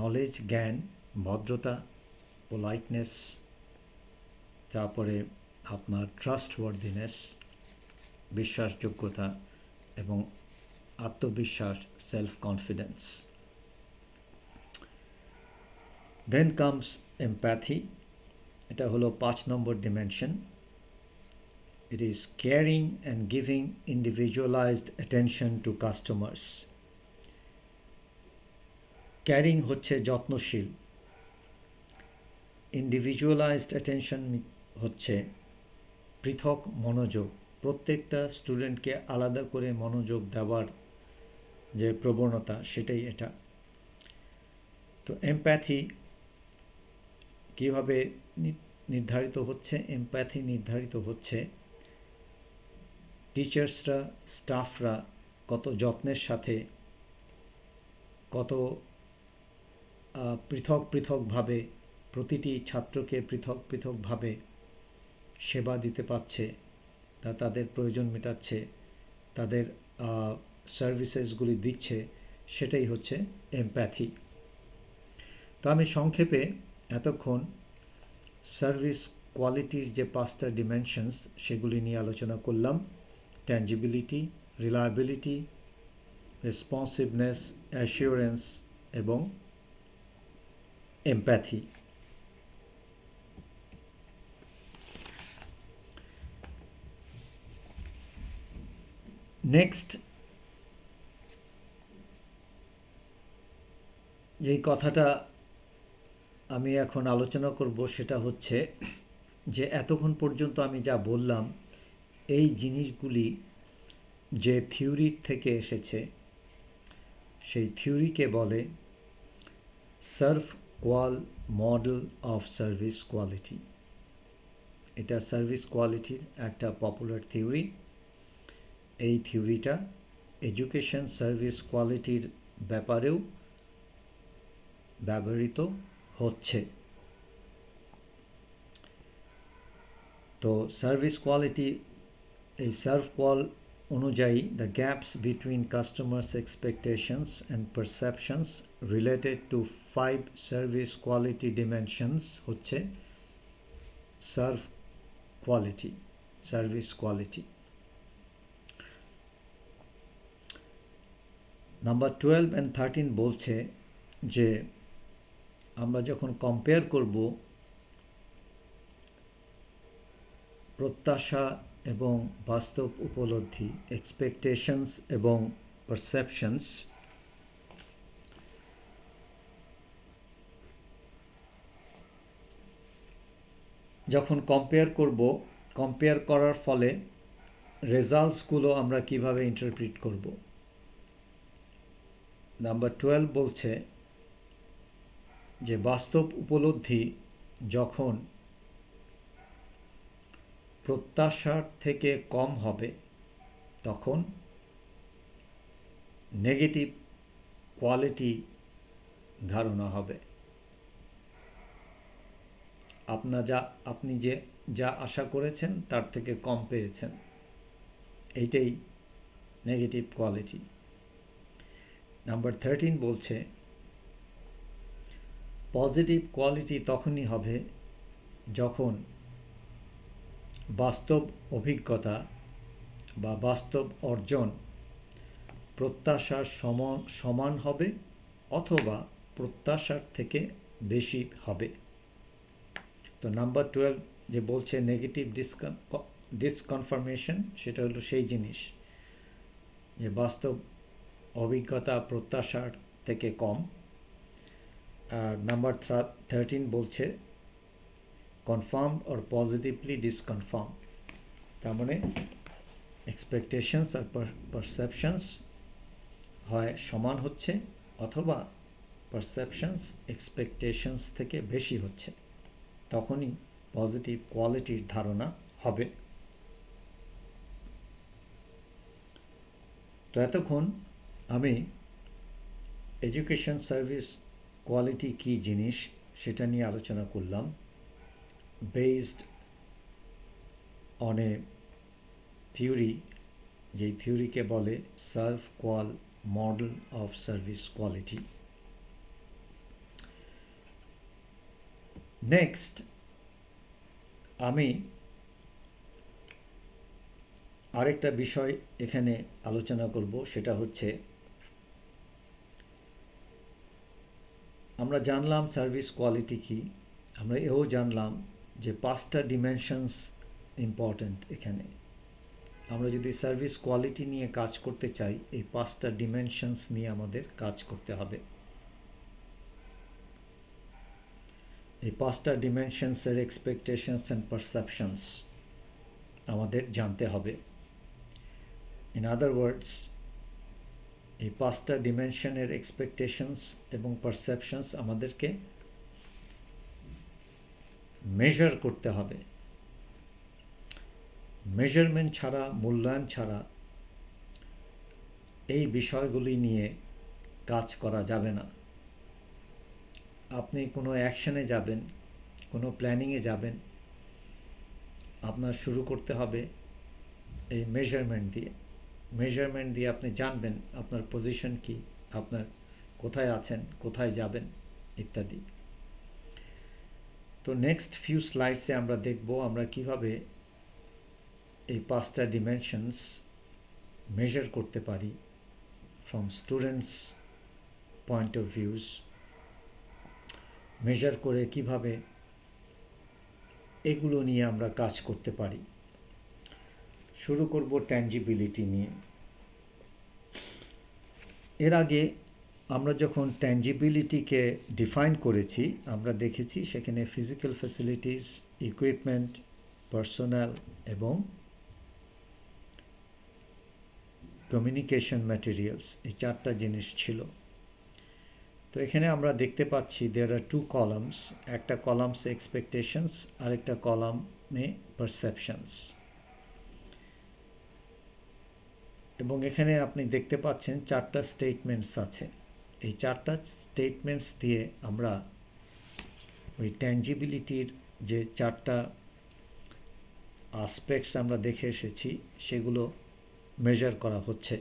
নলেজ, জ্ঞান, ভদ্রতা, পোলাইটনেস, তারপরে আপনার ট্রাস্টওয়ার্দিনেস, বিশ্বাসযোগ্যতা, এবং আত্মবিশ্বাস, self confidence. Then comes empathy. এটা হলো 5 number dimension. It is caring and giving individualised attention to customers. Caring হচ্ছে যত্নশীল, ইন্ডিভিজুয়ালাইজড অ্যাটেনশন হচ্ছে পৃথক মনোযোগ, প্রত্যেকটা স্টুডেন্টকে আলাদা করে মনোযোগ দেওয়ার যে প্রবণতা, সেটাই এটা। তো এমপ্যাথি কীভাবে নির্ধারিত হচ্ছে? এমপ্যাথি নির্ধারিত হচ্ছে টিচার্সরা, স্টাফরা কত যত্নের সাথে, কত পৃথকভাবে প্রতিটি ছাত্রকে পৃথকভাবে সেবা দিতে পারছে, তাদের প্রয়োজন মেটাচ্ছে, তাদের সার্ভিসেসগুলি দিচ্ছে, সেটাই হচ্ছে এমপ্যাথি। তো আমি সংক্ষেপে এতক্ষণ সার্ভিস কোয়ালিটির যে 5টা ডিমেনশনস সেগুলি নিয়ে আলোচনা করলাম: ট্যাঞ্জিবিলিটি, রিলায়েবিলিটি, রেসপন্সিভনেস, অ্যাসিউরেন্স এবং এমপ্যাথি। নেক্সট যেই কথাটা আমি এখন আলোচনা করব সেটা হচ্ছে যে এতক্ষণ পর্যন্ত আমি যা বললাম এই জিনিসগুলি যে থিওরির থেকে এসেছে, সেই থিওরিকে বলে serve কোয়াল model of service quality. এটা সার্ভিস কোয়ালিটির একটা পপুলার থিওরি। এই থিওরিটা এডুকেশন সার্ভিস কোয়ালিটির ব্যাপারেও ব্যবহৃত হচ্ছে। তো সার্ভিস কোয়ালিটি, এই সার্ভ কোয়াল অনুযায়ী the gaps between customers expectations and perceptions related to 5 service quality dimensions হচ্ছে সার্ভিস কোয়ালিটি। নাম্বার 12 and 13 বলছে যে আমরা যখন কম্পেয়ার করব প্রত্যাশা এবং বাস্তব উপলব্ধি, এক্সপেকটেশনস এবং পারসেপশনস, যখন কম্পেয়ার করার ফলে রেজাল্টসগুলো আমরা কিভাবে ইন্টারপ্রিট করব। নাম্বার 12 বলছে যে বাস্তব উপলব্ধি যখন প্রত্যাশার থেকে কম হবে তখন নেগেটিভ কোয়ালিটি ধারণা হবে। আপনি যা আশা করেছেন তার থেকে কম পেয়েছেন, এইটাই নেগেটিভ কোয়ালিটি। নাম্বার 13 বলছে পজিটিভ কোয়ালিটি তখনই হবে যখন বাস্তব অভিজ্ঞতা বা বাস্তব অর্জন প্রত্যাশার সমান হবে অথবা প্রত্যাশার থেকে বেশি হবে। তো নাম্বার 12 যে বলছে নেগেটিভ ডিসকনফার্মেশন, সেটা হলো সেই জিনিস যে বাস্তব অভিজ্ঞতা প্রত্যাশার থেকে কম। আর নাম্বার 13 বলছে কনফার্ম অর পজিটিভলি ডিসকনফার্ম, তার মানে এক্সপেকটেশনস আর পারসেপশনস হয় সমান হচ্ছে অথবা পারসেপশনস এক্সপেকটেশনস থেকে বেশি হচ্ছে, তখনই পজিটিভ কোয়ালিটির ধারণা হবে। তো এতক্ষণ আমি এডুকেশন সার্ভিস কোয়ালিটি কী জিনিস সেটা নিয়ে আলোচনা করলাম, বেসড অন এ থিওরি, যেই থিওরিকে বলে serve কোয়াল model of service quality. Next আমি আরেকটা বিষয় এখানে আলোচনা করব, সেটা হচ্ছে আমরা জানলাম সার্ভিস কোয়ালিটি কি, আমরা এও জানলাম যে 5টা ডিমেনশনস ইম্পর্ট্যান্ট এখানে। আমরা যদি সার্ভিস কোয়ালিটি নিয়ে কাজ করতে চাই এই 5টা ডিমেনশনস নিয়ে আমাদের কাজ করতে হবে। এই 5টা ডিমেনশনসের এক্সপেকটেশনস অ্যান্ড পারসেপশনস আমাদের জানতে হবে। ইন আদার ওয়ার্ডস এই 5টা ডিমেনশনের এক্সপেকটেশনস এবং পারসেপশনস আমাদেরকে মেজার করতে হবে। মেজারমেন্ট ছাড়া, মূল্যায়ন ছাড়া এই বিষয়গুলি নিয়ে কাজ করা যাবে না। আপনি কোনো অ্যাকশনে যাবেন, কোনো প্ল্যানিংয়ে যাবেন, আপনার শুরু করতে হবে এই মেজারমেন্ট দিয়ে আপনি জানবেন আপনার পজিশন কি, আপনার কোথায় আছেন, কোথায় যাবেন ইত্যাদি। তো নেক্সট ফিউ স্লাইডসে আমরা দেখব আমরা কিভাবে এই 5টা ডিমেনশনস মেজার করতে পারি from students point of views, measure করে কিভাবে এগুলো নিয়ে আমরা কাজ করতে পারি। শুরু করব ট্যাঞ্জিবিলিটি নিয়ে। এর আগে আমরা যখন ট্যাঞ্জিবিলিটিকে ডিফাইন করেছি আমরা দেখেছি সেখানে ফিজিক্যাল ফ্যাসিলিটিস, ইকুইপমেন্ট, পার্সোনাল এবং কমিউনিকেশন ম্যাটেরিয়ালস, এই 4টা জিনিস ছিল। তো এখানে আমরা দেখতে পাচ্ছি দেয়ার আর 2 কলামস, একটা কলামসে এক্সপেকটেশনস, আরেকটা কলামে পারসেপশনস। এবং এখানে আপনি দেখতে পাচ্ছেন 4টা স্টেটমেন্টস আছে। এই 4টা স্টেটমেন্টস দিয়ে আমরা ওই ট্যাঞ্জিবিলিটির যে 4টা আসপেক্টস আমরা দেখে এসেছি সেগুলো মেজার করা হচ্ছে।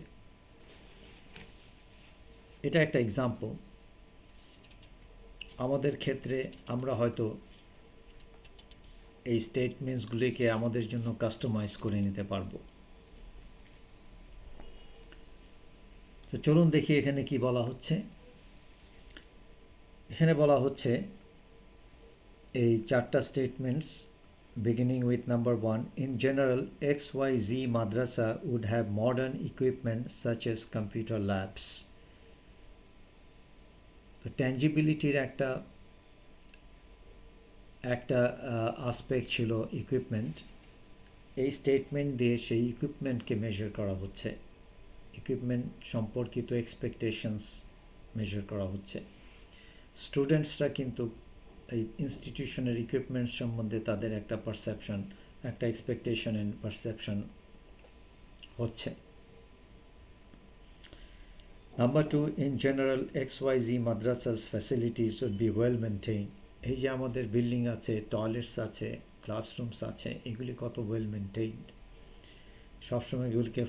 এটা একটা এক্সাম্পল। আমাদের ক্ষেত্রে আমরা হয়তো এই স্টেটমেন্টসগুলিকে আমাদের জন্য কাস্টমাইজ করে নিতে পারবো। তো চলুন দেখি এখানে কি বলা হচ্ছে। এখানে বলা হচ্ছে এই 4টা statements beginning with number 1. In general, XYZ madrasa would have modern equipment such as computer labs. তো ট্যাঞ্জিবিলিটির একটা আসপেক্ট ছিল ইকুইপমেন্ট। এই স্টেটমেন্ট দিয়ে সেই ইকুইপমেন্টকে মেজার করা হচ্ছে, ইকুইপমেন্ট সম্পর্কিত এক্সপেকটেশনস মেজার করা হচ্ছে। স্টুডেন্টসরা কিন্তু এই ইনস্টিটিউশনের ইকুইপমেন্ট সম্বন্ধে তাদের একটা পারসেপশন, একটা এক্সপেকটেশন অ্যান্ড পারসেপশন হচ্ছে। Number 2, in general XYZ madrasas facilities would be well maintain. এই যে আমাদের বিল্ডিং আছে, টয়লেটস আছে, ক্লাসরুমস আছে, এগুলি কত ওয়েল মেনটেইনড। সবসময় এগুলিকে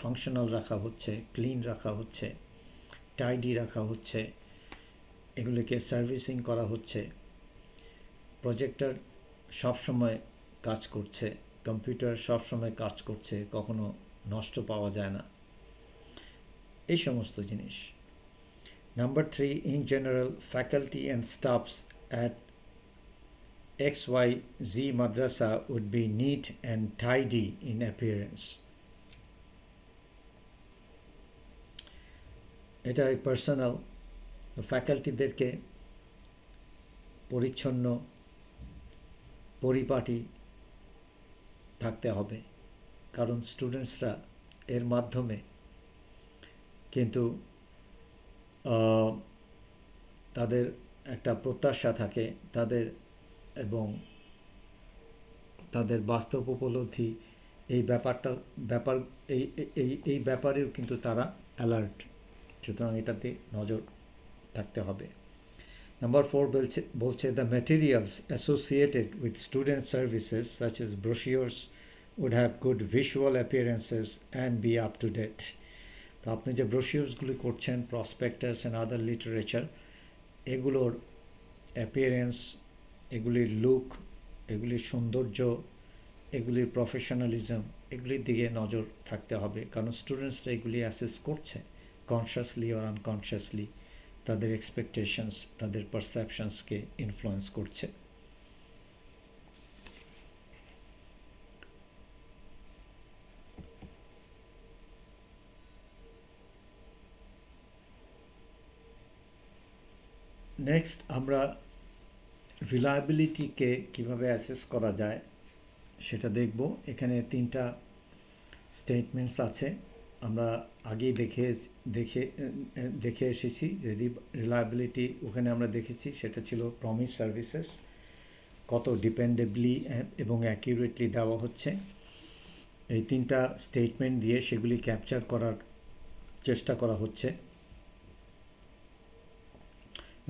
ফাংশনাল রাখা হচ্ছে, ক্লিন রাখা হচ্ছে, টাইডি রাখা হচ্ছে, এগুলিকে সার্ভিসিং করা হচ্ছে। প্রজেক্টর সবসময় কাজ করছে, কম্পিউটার সবসময় কাজ করছে, কখনো নষ্ট পাওয়া যায় না, এই সমস্ত জিনিস। Number 3, in general faculty and staffs at XYZ মাদ্রাসা would be neat and tidy in appearance. এটা পার্সোনাল। ফ্যাকাল্টিদেরকে পরিচ্ছন্ন, পরিপাটি থাকতে হবে, কারণ স্টুডেন্টসরা এর মাধ্যমে কিন্তু তাদের একটা প্রত্যাশা থাকে, তাদের এবং তাদের বাস্তব উপলব্ধি এই এই ব্যাপারেও কিন্তু তারা অ্যালার্ট। সুতরাং এটাতে নজর থাকতে হবে। নাম্বার 4 বলছে the materials associated with student services such as brochures would have good visual appearances and be up to date. তো আপনি যে ব্রোশিওরসগুলি করছেন, প্রসপেক্টাস অ্যান্ড আদার লিটারেচার, এগুলোর অ্যাপিয়ারেন্স, এগুলির লুক, এগুলির সৌন্দর্য, এগুলির প্রফেশনালিজম, এগুলির দিকে নজর থাকতে হবে, কারণ স্টুডেন্টসরা এগুলি অ্যাসেস করছে কনসিয়াসলি অর আনকনসিয়াসলি, তাদের এক্সপেকটেশনস, তাদের পারসেপশনসকে ইনফ্লুয়েন্স করছে। নেক্সট আমরা রিলায়েবিলিটিকে কীভাবে অ্যাসেস করা যায় সেটা দেখব। এখানে 3টা স্টেটমেন্টস আছে, আমরা আগেই দেখে এসেছি যে রিলায়েবিলিটি ওখানে আমরা দেখেছি সেটা ছিল প্রমিস সার্ভিসেস কত ডিপেন্ডেবলি এবং অ্যাকিউরেটলি দেওয়া হচ্ছে। এই 3টা স্টেটমেন্ট দিয়ে সেগুলি ক্যাপচার করার চেষ্টা করা হচ্ছে।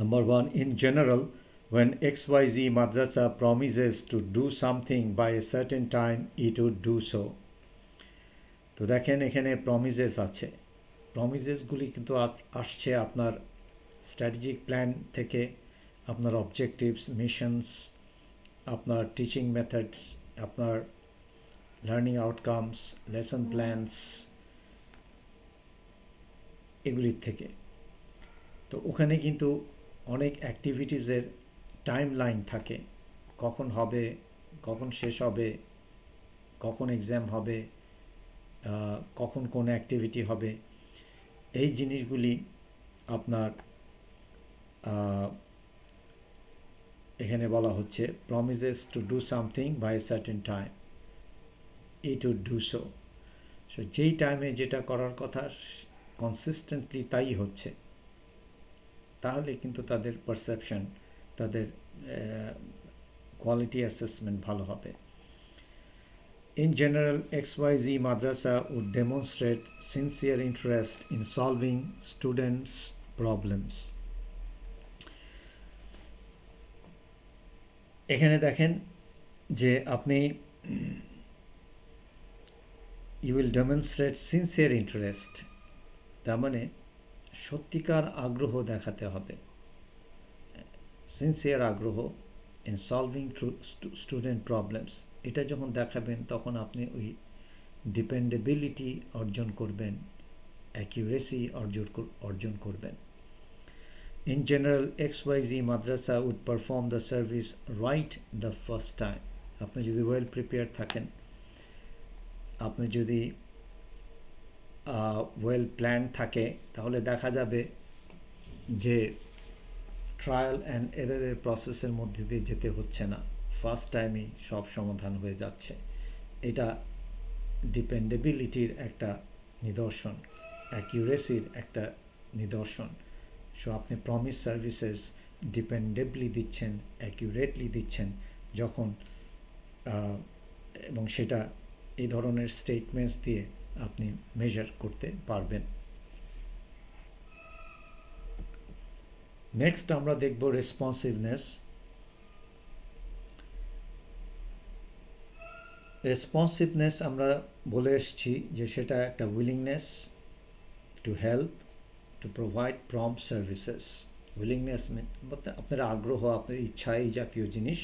Number 1, in general, when XYZ madrasa promises to do something by a certain time, it would do so. তো দেখেন এখানে প্রমিসেস আছে, প্রমিসেসগুলি কিন্তু আসছে আপনার স্ট্র্যাটেজিক প্ল্যান থেকে, আপনার অবজেক্টিভস, মিশনস, আপনার টিচিং মেথডস, আপনার লার্নিং আউটকামস, লেসন প্ল্যানস, এগুলির থেকে। তো ওখানে কিন্তু অনেক অ্যাক্টিভিটিসের টাইম লাইন থাকে, কখন হবে, কখন শেষ হবে, কখন এক্সাম হবে, কখন কোন অ্যাক্টিভিটি হবে, এই জিনিসগুলি আপনার এখানে বলা হচ্ছে promises to do something by a certain time, it would do so. So যেই টাইমে যেটা করার কথা কনসিস্টেন্টলি তাই হচ্ছে, তাহলে কিন্তু তাদের পারসেপশন, তাদের কোয়ালিটি অ্যাসেসমেন্ট ভালো হবে। In general, XYZ Madrasa would demonstrate sincere interest in solving students' problems. এখানে দেখেন যে আপনি you will demonstrate sincere interest, তার মানে সত্যিকার আগ্রহ দেখাতে হবে, সিনসিয়ার আগ্রহ in solving student problems. এটা যখন দেখাবেন তখন আপনি ওই ডিপেন্ডেবিলিটি অর্জন করবেন, অ্যাকিউরেসি অর্জন করবেন। In general, XYZ Madrasa would perform the service right the first time. আপনি যদি ওয়েল প্রিপেয়ার থাকেন, আপনি যদি ওয়েল প্ল্যান থাকে, তাহলে দেখা যাবে যে ট্রায়াল অ্যান্ড এররের প্রসেসের মধ্যে দিয়ে যেতে হচ্ছে না, ফার্স্ট টাইমেই সব সমাধান হয়ে যাচ্ছে। এটা ডিপেন্ডেবিলিটির একটা নিদর্শন, অ্যাকিউরেসির একটা নিদর্শন। সো আপনি প্রমিস সার্ভিসেস ডিপেন্ডেবলি দিচ্ছেন, অ্যাকিউরেটলি দিচ্ছেন যখন, এবং সেটা এই ধরনের স্টেটমেন্টস দিয়ে আপনি মেজার করতে পারবেন। নেক্সট আমরা দেখব রেসপন্সিভনেস। রেসপন্সিভনেস আমরা বলে এসেছি যে সেটা একটা willingness to help, two provide prompt services. Willingness আপনার আগ্রহ, আপনার ইচ্ছা, এই জাতীয় জিনিস।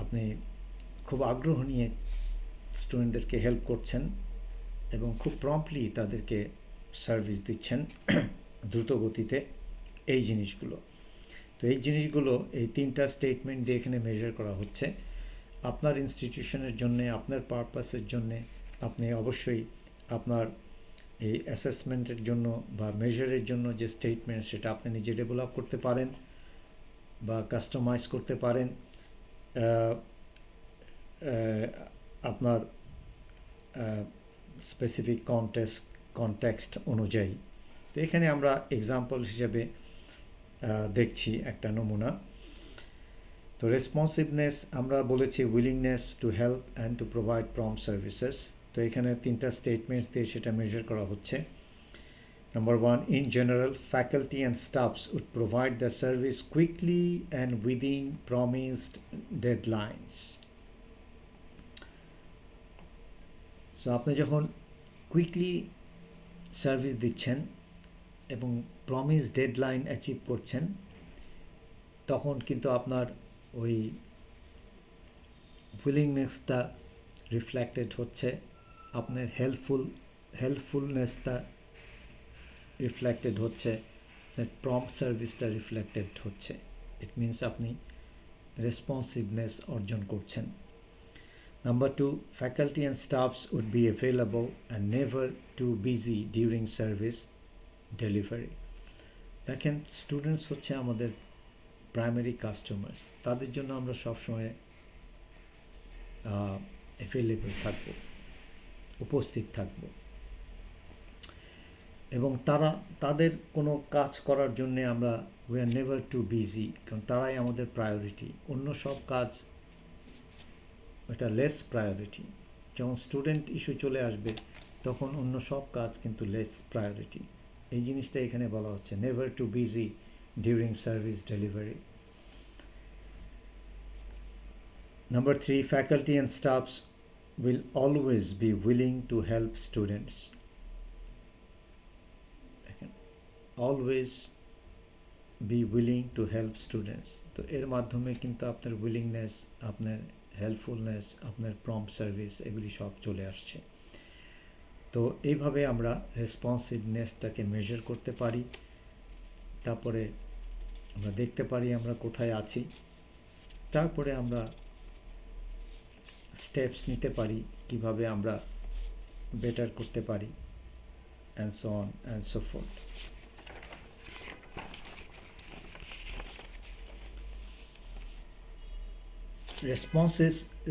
আপনি খুব আগ্রহ নিয়ে স্টুডেন্টদেরকে হেল্প করছেন এবং খুব প্রম্পটলি তাদেরকে সার্ভিস দিচ্ছেন দ্রুত গতিতে, এই জিনিসগুলো। তো এই জিনিসগুলো এই তিনটা স্টেটমেন্ট দিয়ে এখানে মেজার করা হচ্ছে। আপনার ইনস্টিটিউশনের জন্যে, আপনার পারপাসের জন্যে আপনি অবশ্যই আপনার এই অ্যাসেসমেন্টের জন্য বা মেজারের জন্য যে স্টেটমেন্ট, সেটা আপনি নিজে ডেভেলপ করতে পারেন বা কাস্টমাইজ করতে পারেন আপনার স্পেসিফিক কনটেক্সট অনুযায়ী। তো এখানে আমরা এক্সাম্পল হিসেবে দেখছি একটা নমুনা। তো রেসপন্সিভনেস আমরা বলেছি willingness to help and to provide prompt services. তো এখানে তিনটা স্টেটমেন্টস দিয়ে সেটা মেজার করা হচ্ছে। Number 1, in general faculty and staffs would provide the service quickly and within promised deadlines. So আপনি যখন কুইকলি সার্ভিস দিচ্ছেন এবং প্রমিস ডেডলাইন অ্যাচিভ করছেন, তখন কিন্তু আপনার ওই উইলিংনেসটা রিফ্লেক্টেড হচ্ছে, আপনার হেল্পফুলনেসটা রিফ্লেক্টেড হচ্ছে, আপনার প্রম্পট সার্ভিসটা রিফ্লেক্টেড হচ্ছে। ইট মিনস আপনি রেসপন্সিভনেস অর্জন করছেন। Number 2, faculty and staffs would be available and never too busy during service delivery. দেখেন, স্টুডেন্টস হচ্ছে আমাদের প্রাইমারি কাস্টমার্স, তাদের জন্য আমরা সবসময় অ্যাভেলেবল থাকব, উপস্থিত থাকব, এবং তাদের কোনো কাজ করার জন্যে আমরা we are never too busy, কারণ তারাই আমাদের প্রায়োরিটি। অন্য সব কাজ এটা লেস প্রায়োরিটি। যখন স্টুডেন্ট ইস্যু চলে আসবে তখন অন্য সব কাজ কিন্তু লেস প্রায়োরিটি। এই জিনিসটা এখানে বলা হচ্ছে, never too busy during service delivery. Number 3, faculty and staffs will always be willing to help students. Always be willing to help students. তো এর মাধ্যমে কিন্তু আপনার উইলিংনেস, আপনার হেল্পফুলনেস, আপনার প্রম্পট সার্ভিস, এগুলি সব চলে আসছে। তো এইভাবে আমরা রেসপন্সিভনেসটাকে মেজার করতে পারি। তারপরে আমরা দেখতে পারি আমরা কোথায় আছি, তারপরে আমরা স্টেপস নিতে পারি কিভাবে আমরা বেটার করতে পারি, and so on and so forth.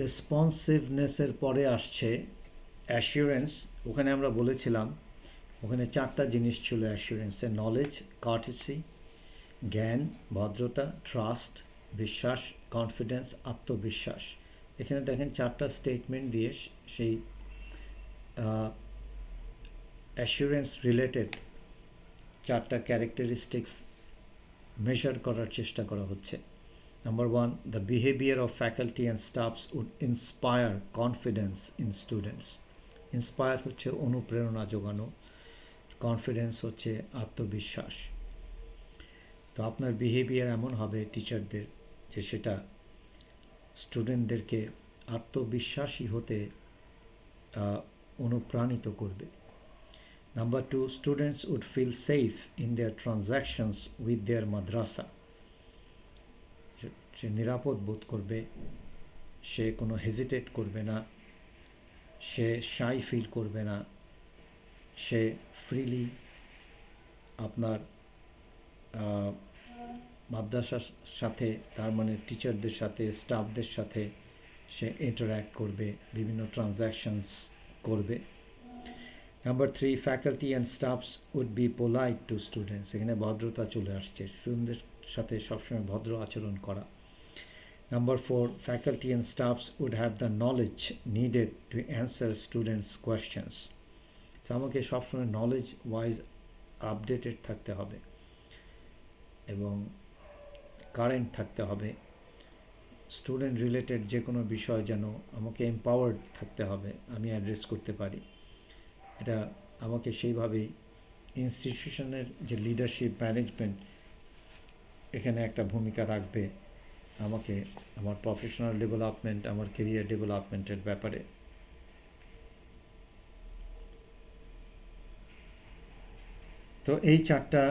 রেসপন্সিভনেসের পরে আসছে অ্যাসিওরেন্স। ওখানে আমরা বলেছিলাম, ওখানে 4টা জিনিস ছিল অ্যাসিওরেন্সে: নলেজ, কার্টেসি, জ্ঞান, ভদ্রতা, ট্রাস্ট, বিশ্বাস, কনফিডেন্স, আত্মবিশ্বাস। এখানে দেখেন 4টা স্টেটমেন্ট দিয়ে সেই অ্যাসুরেন্স রিলেটেড 4টা ক্যারেক্টারিস্টিক্স মেজার করার চেষ্টা করা হচ্ছে। Number 1, the behavior of faculty and staffs would inspire confidence in students. Inspire হচ্ছে অনুপ্রেরণা যোগানো, কনফিডেন্স হচ্ছে আত্মবিশ্বাস। তো আপনার বিহেভিয়ার এমন হবে টিচারদের যে সেটা স্টুডেন্টদেরকে আত্মবিশ্বাসী হতে অনুপ্রাণিত করবে। Number 2, students would feel safe in their transactions with their madrasa. সে নিরাপদ বোধ করবে, সে কোনো হেজিটেট করবে না, সে শাই ফিল করবে না, সে ফ্রিলি আপনার মাদ্রাসার সাথে, তার মানে টিচারদের সাথে, স্টাফদের সাথে সে ইন্টারঅ্যাক্ট করবে, বিভিন্ন ট্রানজ্যাকশনস করবে। Number 3, faculty and staffs would be polite to students. এখানে ভদ্রতা চলে আসছে, স্টুডেন্টদের সাথে সবসময় ভদ্র আচরণ করা। Number 4, faculty and staffs would have the knowledge needed to answer students' questions. তো আমাকে সবসময় নলেজ ওয়াইজ আপডেটেড থাকতে হবে এবং কারেন্ট থাকতে হবে। স্টুডেন্ট রিলেটেড যে কোনো বিষয় যেন আমাকে এম্পাওয়ার্ড থাকতে হবে, আমি অ্যাড্রেস করতে পারি। এটা আমাকে সেইভাবেই ইনস্টিটিউশনের যে লিডারশিপ ম্যানেজমেন্ট এখানে একটা ভূমিকা রাখবে আমাকে আমার প্রফেশনাল ডেভেলপমেন্ট, আমার কেরিয়ার ডেভেলপমেন্টের ব্যাপারে। তো এই 4টা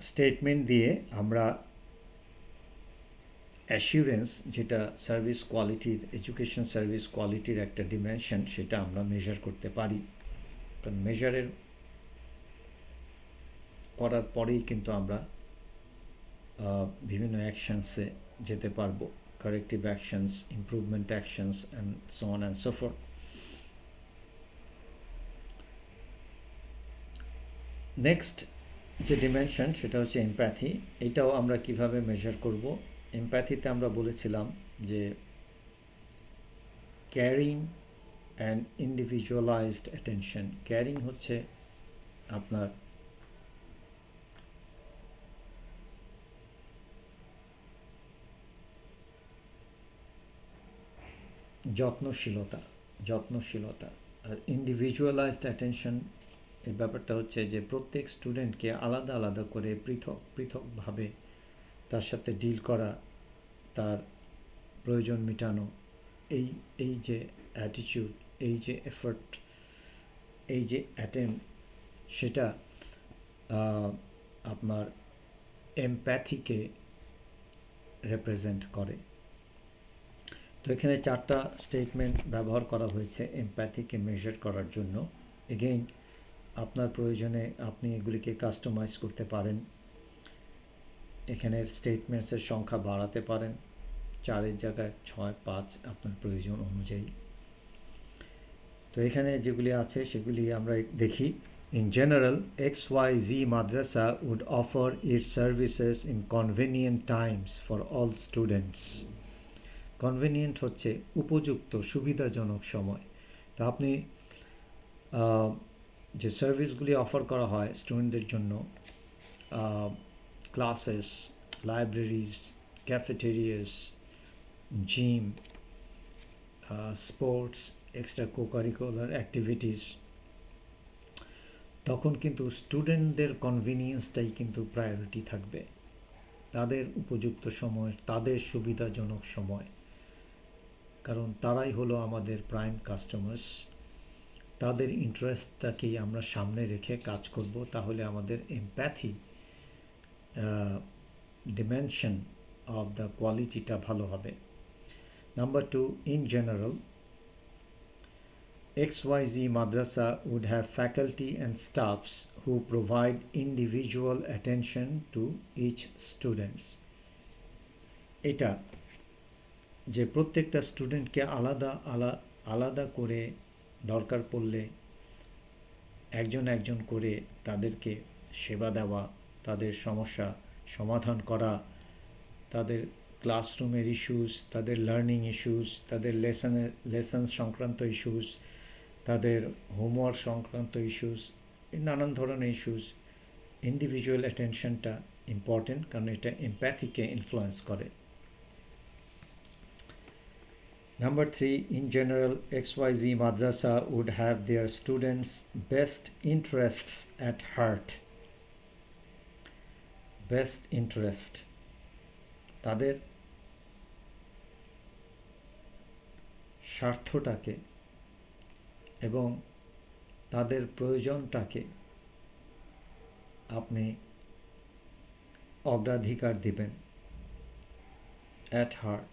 স্টেটমেন্ট দিয়ে আমরা অ্যাসিউরেন্স, যেটা সার্ভিস কোয়ালিটির, এডুকেশন সার্ভিস কোয়ালিটির একটা ডিমেনশন, সেটা আমরা মেজার করতে পারি। কারণ মেজারের করার পরেই কিন্তু আমরা বিভিন্ন অ্যাকশনসে যেতে পারবো, corrective actions, improvement actions and so on and so forth. Next যে ডিমেনশন সেটা হচ্ছে এমপ্যাথি। এটাও আমরা কিভাবে মেজার করব? এমপ্যাথিতে আমরা বলেছিলাম যে carrying and individualised attention. Carrying হচ্ছে আপনার যত্নশীলতা, আর ইন্ডিভিজুয়ালাইজড অ্যাটেনশন এই ব্যাপারটা হচ্ছে যে প্রত্যেক স্টুডেন্টকে আলাদা আলাদা করে পৃথকভাবে তার সাথে ডিল করা, তার প্রয়োজন মেটানো, এই যে অ্যাটিটিউড, এই যে এফর্ট, এই যে অ্যাটেম্প, সেটা আপনার এমপ্যাথিকে রিপ্রেজেন্ট করে। তো এখানে 4টা স্টেটমেন্ট ব্যবহার করা হয়েছে এমপ্যাথিকে মেজার করার জন্য। এগেইন আপনার প্রয়োজনে আপনি এগুলিকে কাস্টমাইজ করতে পারেন, এখানের স্টেটমেন্টসের সংখ্যা বাড়াতে পারেন, 4-এর জায়গায় 6, 5 আপনার প্রয়োজন অনুযায়ী। তো এখানে যেগুলি আছে সেগুলি আমরা দেখি। In general, XYZ Madrasa would offer its services in convenient times for all students. Convenient হচ্ছে উপযুক্ত, সুবিধাজনক সময়। তা আপনি যে সার্ভিসগুলি অফার করা হয় স্টুডেন্টদের জন্য, classes, libraries, cafeterias, gym, sports, extra cocurricular activities, তখন কিন্তু স্টুডেন্টদের কনভিনিয়েন্সটাই কিন্তু প্রায়োরিটি থাকবে, তাদের উপযুক্ত সময়, তাদের সুবিধাজনক সময়। কারণ তারাই হলো আমাদের প্রাইম কাস্টমার্স, তাদের ইন্টারেস্টটাকেই আমরা সামনে রেখে কাজ করব, তাহলে আমাদের এমপ্যাথি ডিমেনশন অফ দ্য কোয়ালিটিটা ভালো হবে। Number 2, in general XYZ Madrasa would have faculty and staffs who provide individual attention to each students. এটা যে প্রত্যেকটা স্টুডেন্টকে আলাদা করে দরকার পড়লে একজন করে তাদেরকে সেবা দেওয়া, তাদের সমস্যা সমাধান করা, তাদের ক্লাসরুমের ইস্যুস, তাদের লার্নিং ইস্যুস, তাদের লেসন সংক্রান্ত ইস্যুস, তাদের হোমওয়ার্ক সংক্রান্ত ইস্যুস, নানান ধরনের ইস্যুস। ইন্ডিভিজুয়াল অ্যাটেনশনটা ইম্পর্টেন্ট, কারণ এটা এমপ্যাথিকে ইনফ্লুয়েন্স করে। Number 3, in general, XYZ Madrasa would have their students' best interests at heart. Best interest. তাদের স্বার্থটাকে এবং তাদের প্রয়োজনটাকে আপনি অগ্রাধিকার দিবেন। অ্যাট হার্ট,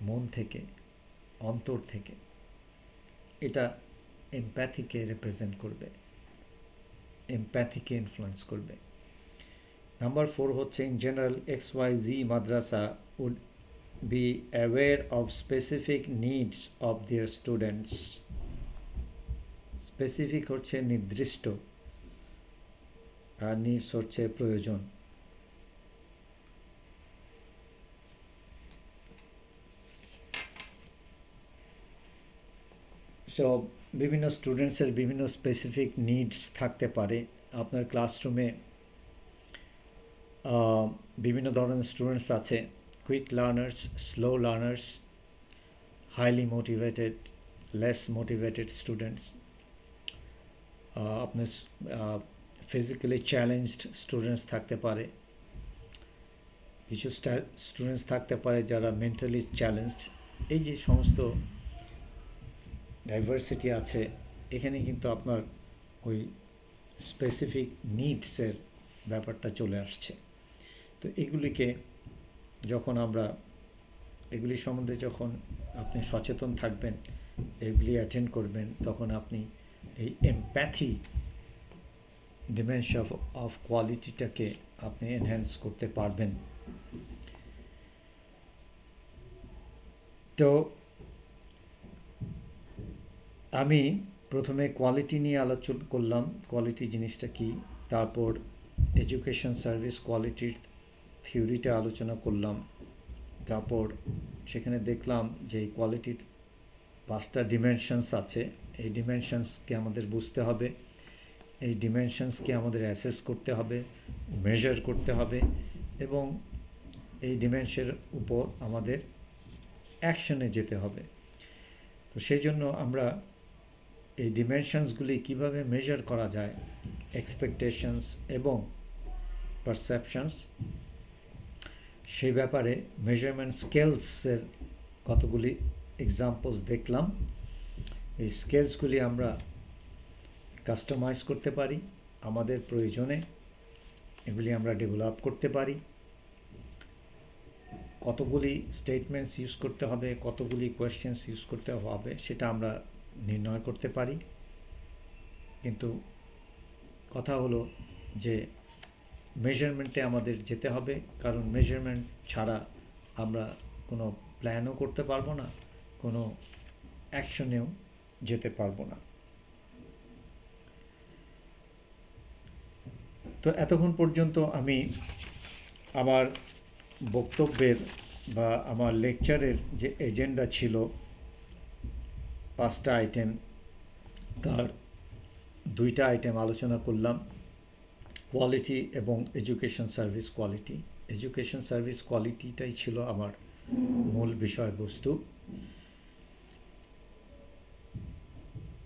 মন থেকে, অন্তর থেকে। এটা এমপ্যাথিকে রিপ্রেজেন্ট করবে, এমপ্যাথিকে ইনফ্লুয়েন্স করবে। নাম্বার 4 হচ্ছে, ইন জেনারেল XYZ মাদ্রাসা would be aware of specific needs of their students. Specific হচ্ছে নির্দিষ্ট, আর নিডস হচ্ছে প্রয়োজন। সো বিভিন্ন স্টুডেন্টসের বিভিন্ন স্পেসিফিক নিডস থাকতে পারে। আপনার ক্লাসরুমে বিভিন্ন ধরনের স্টুডেন্টস আছে, quick learners, slow learners, highly motivated, less motivated students. আপনার ফিজিক্যালি চ্যালেঞ্জড স্টুডেন্টস থাকতে পারে, কিছু স্টুডেন্টস থাকতে পারে যারা মেন্টালি চ্যালেঞ্জড। এই যে সমস্ত ডাইভার্সিটি আছে, এখানে কিন্তু আপনার ওই স্পেসিফিক নিডসের ব্যাপারটা চলে আসছে। তো এগুলিকে যখন আমরা, এগুলি সম্বন্ধে যখন আপনি সচেতন থাকবেন, এগুলি অ্যাটেন্ড করবেন, তখন আপনি এই এমপ্যাথি ডিমেনশন অফ কোয়ালিটিটাকে আপনি এনহ্যান্স করতে পারবেন। তো আমি প্রথমে কোয়ালিটি নিয়ে আলোচনা করলাম, কোয়ালিটি জিনিসটা কি, তারপর এডুকেশন সার্ভিস কোয়ালিটির থিওরিটা আলোচনা করলাম, তারপর সেখানে দেখলাম যে এই কোয়ালিটির 5টা ডিমেনশনস আছে। এই ডিমেনশনসকে আমাদের বুঝতে হবে, এই ডিমেনশনসকে আমাদের অ্যাসেস করতে হবে, মেজার করতে হবে, এবং এই ডিমেনশনের উপর আমাদের অ্যাকশনে যেতে হবে। তো সেই জন্য আমরা এই ডিমেনশনসগুলি কীভাবে মেজার করা যায়, এক্সপেকটেশনস এবং পারসেপশনস, সেই ব্যাপারে মেজারমেন্ট স্কেলসের কতগুলি এক্সাম্পলস দেখলাম। এই স্কেলসগুলি আমরা কাস্টমাইজ করতে পারি আমাদের প্রয়োজনে, এগুলি আমরা ডেভেলপ করতে পারি। কতগুলি স্টেটমেন্টস ইউজ করতে হবে, কতগুলি কোয়েশ্চেন্স ইউজ করতে হবে, সেটা আমরা নির্ণয় করতে পারি। কিন্তু কথা হলো যে মেজারমেন্টে আমাদের যেতে হবে, কারণ মেজারমেন্ট ছাড়া আমরা কোনো প্ল্যানও করতে পারবো না, কোনো অ্যাকশনেও যেতে পারবো না। তো এতক্ষণ পর্যন্ত আমি আমার বক্তব্যের বা আমার লেকচারের যে এজেন্ডা ছিল 5টা আইটেম, তার 2টা আইটেম আলোচনা করলাম, কোয়ালিটি এবং education service quality. Education service কোয়ালিটিটাই ছিল আমার মূল বিষয়বস্তু।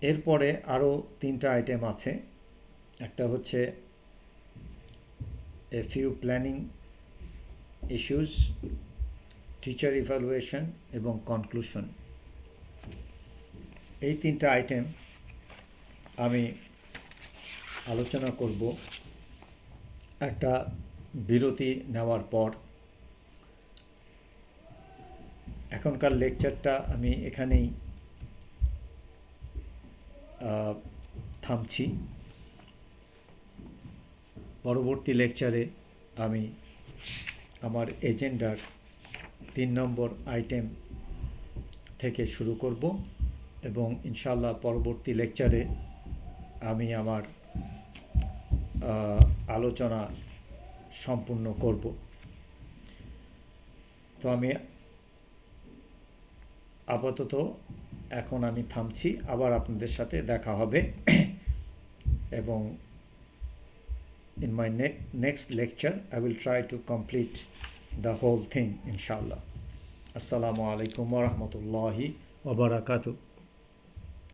এরপরে আরও 3টা আইটেম আছে। একটা হচ্ছে a few planning issues, teacher evaluation এবং কনক্লুশন। এই 3টা আইটেম আমি আলোচনা করব একটা বিরতি নেওয়ার পর। এখনকার লেকচারটা আমি এখানেই থামছি। পরবর্তী লেকচারে আমি আমার এজেন্ডার 3 নম্বর আইটেম থেকে শুরু করব এবং ইনশাআল্লাহ পরবর্তী লেকচারে আমি আমার আলোচনা সম্পূর্ণ করব। তো তো আমি আপাতত এখন আমি থামছি, আবার আপনাদের সাথে দেখা হবে এবং in my next lecture I will try to complete the whole thing inshallah. Assalamu alaikum wa rahmatullahi wa barakatuh.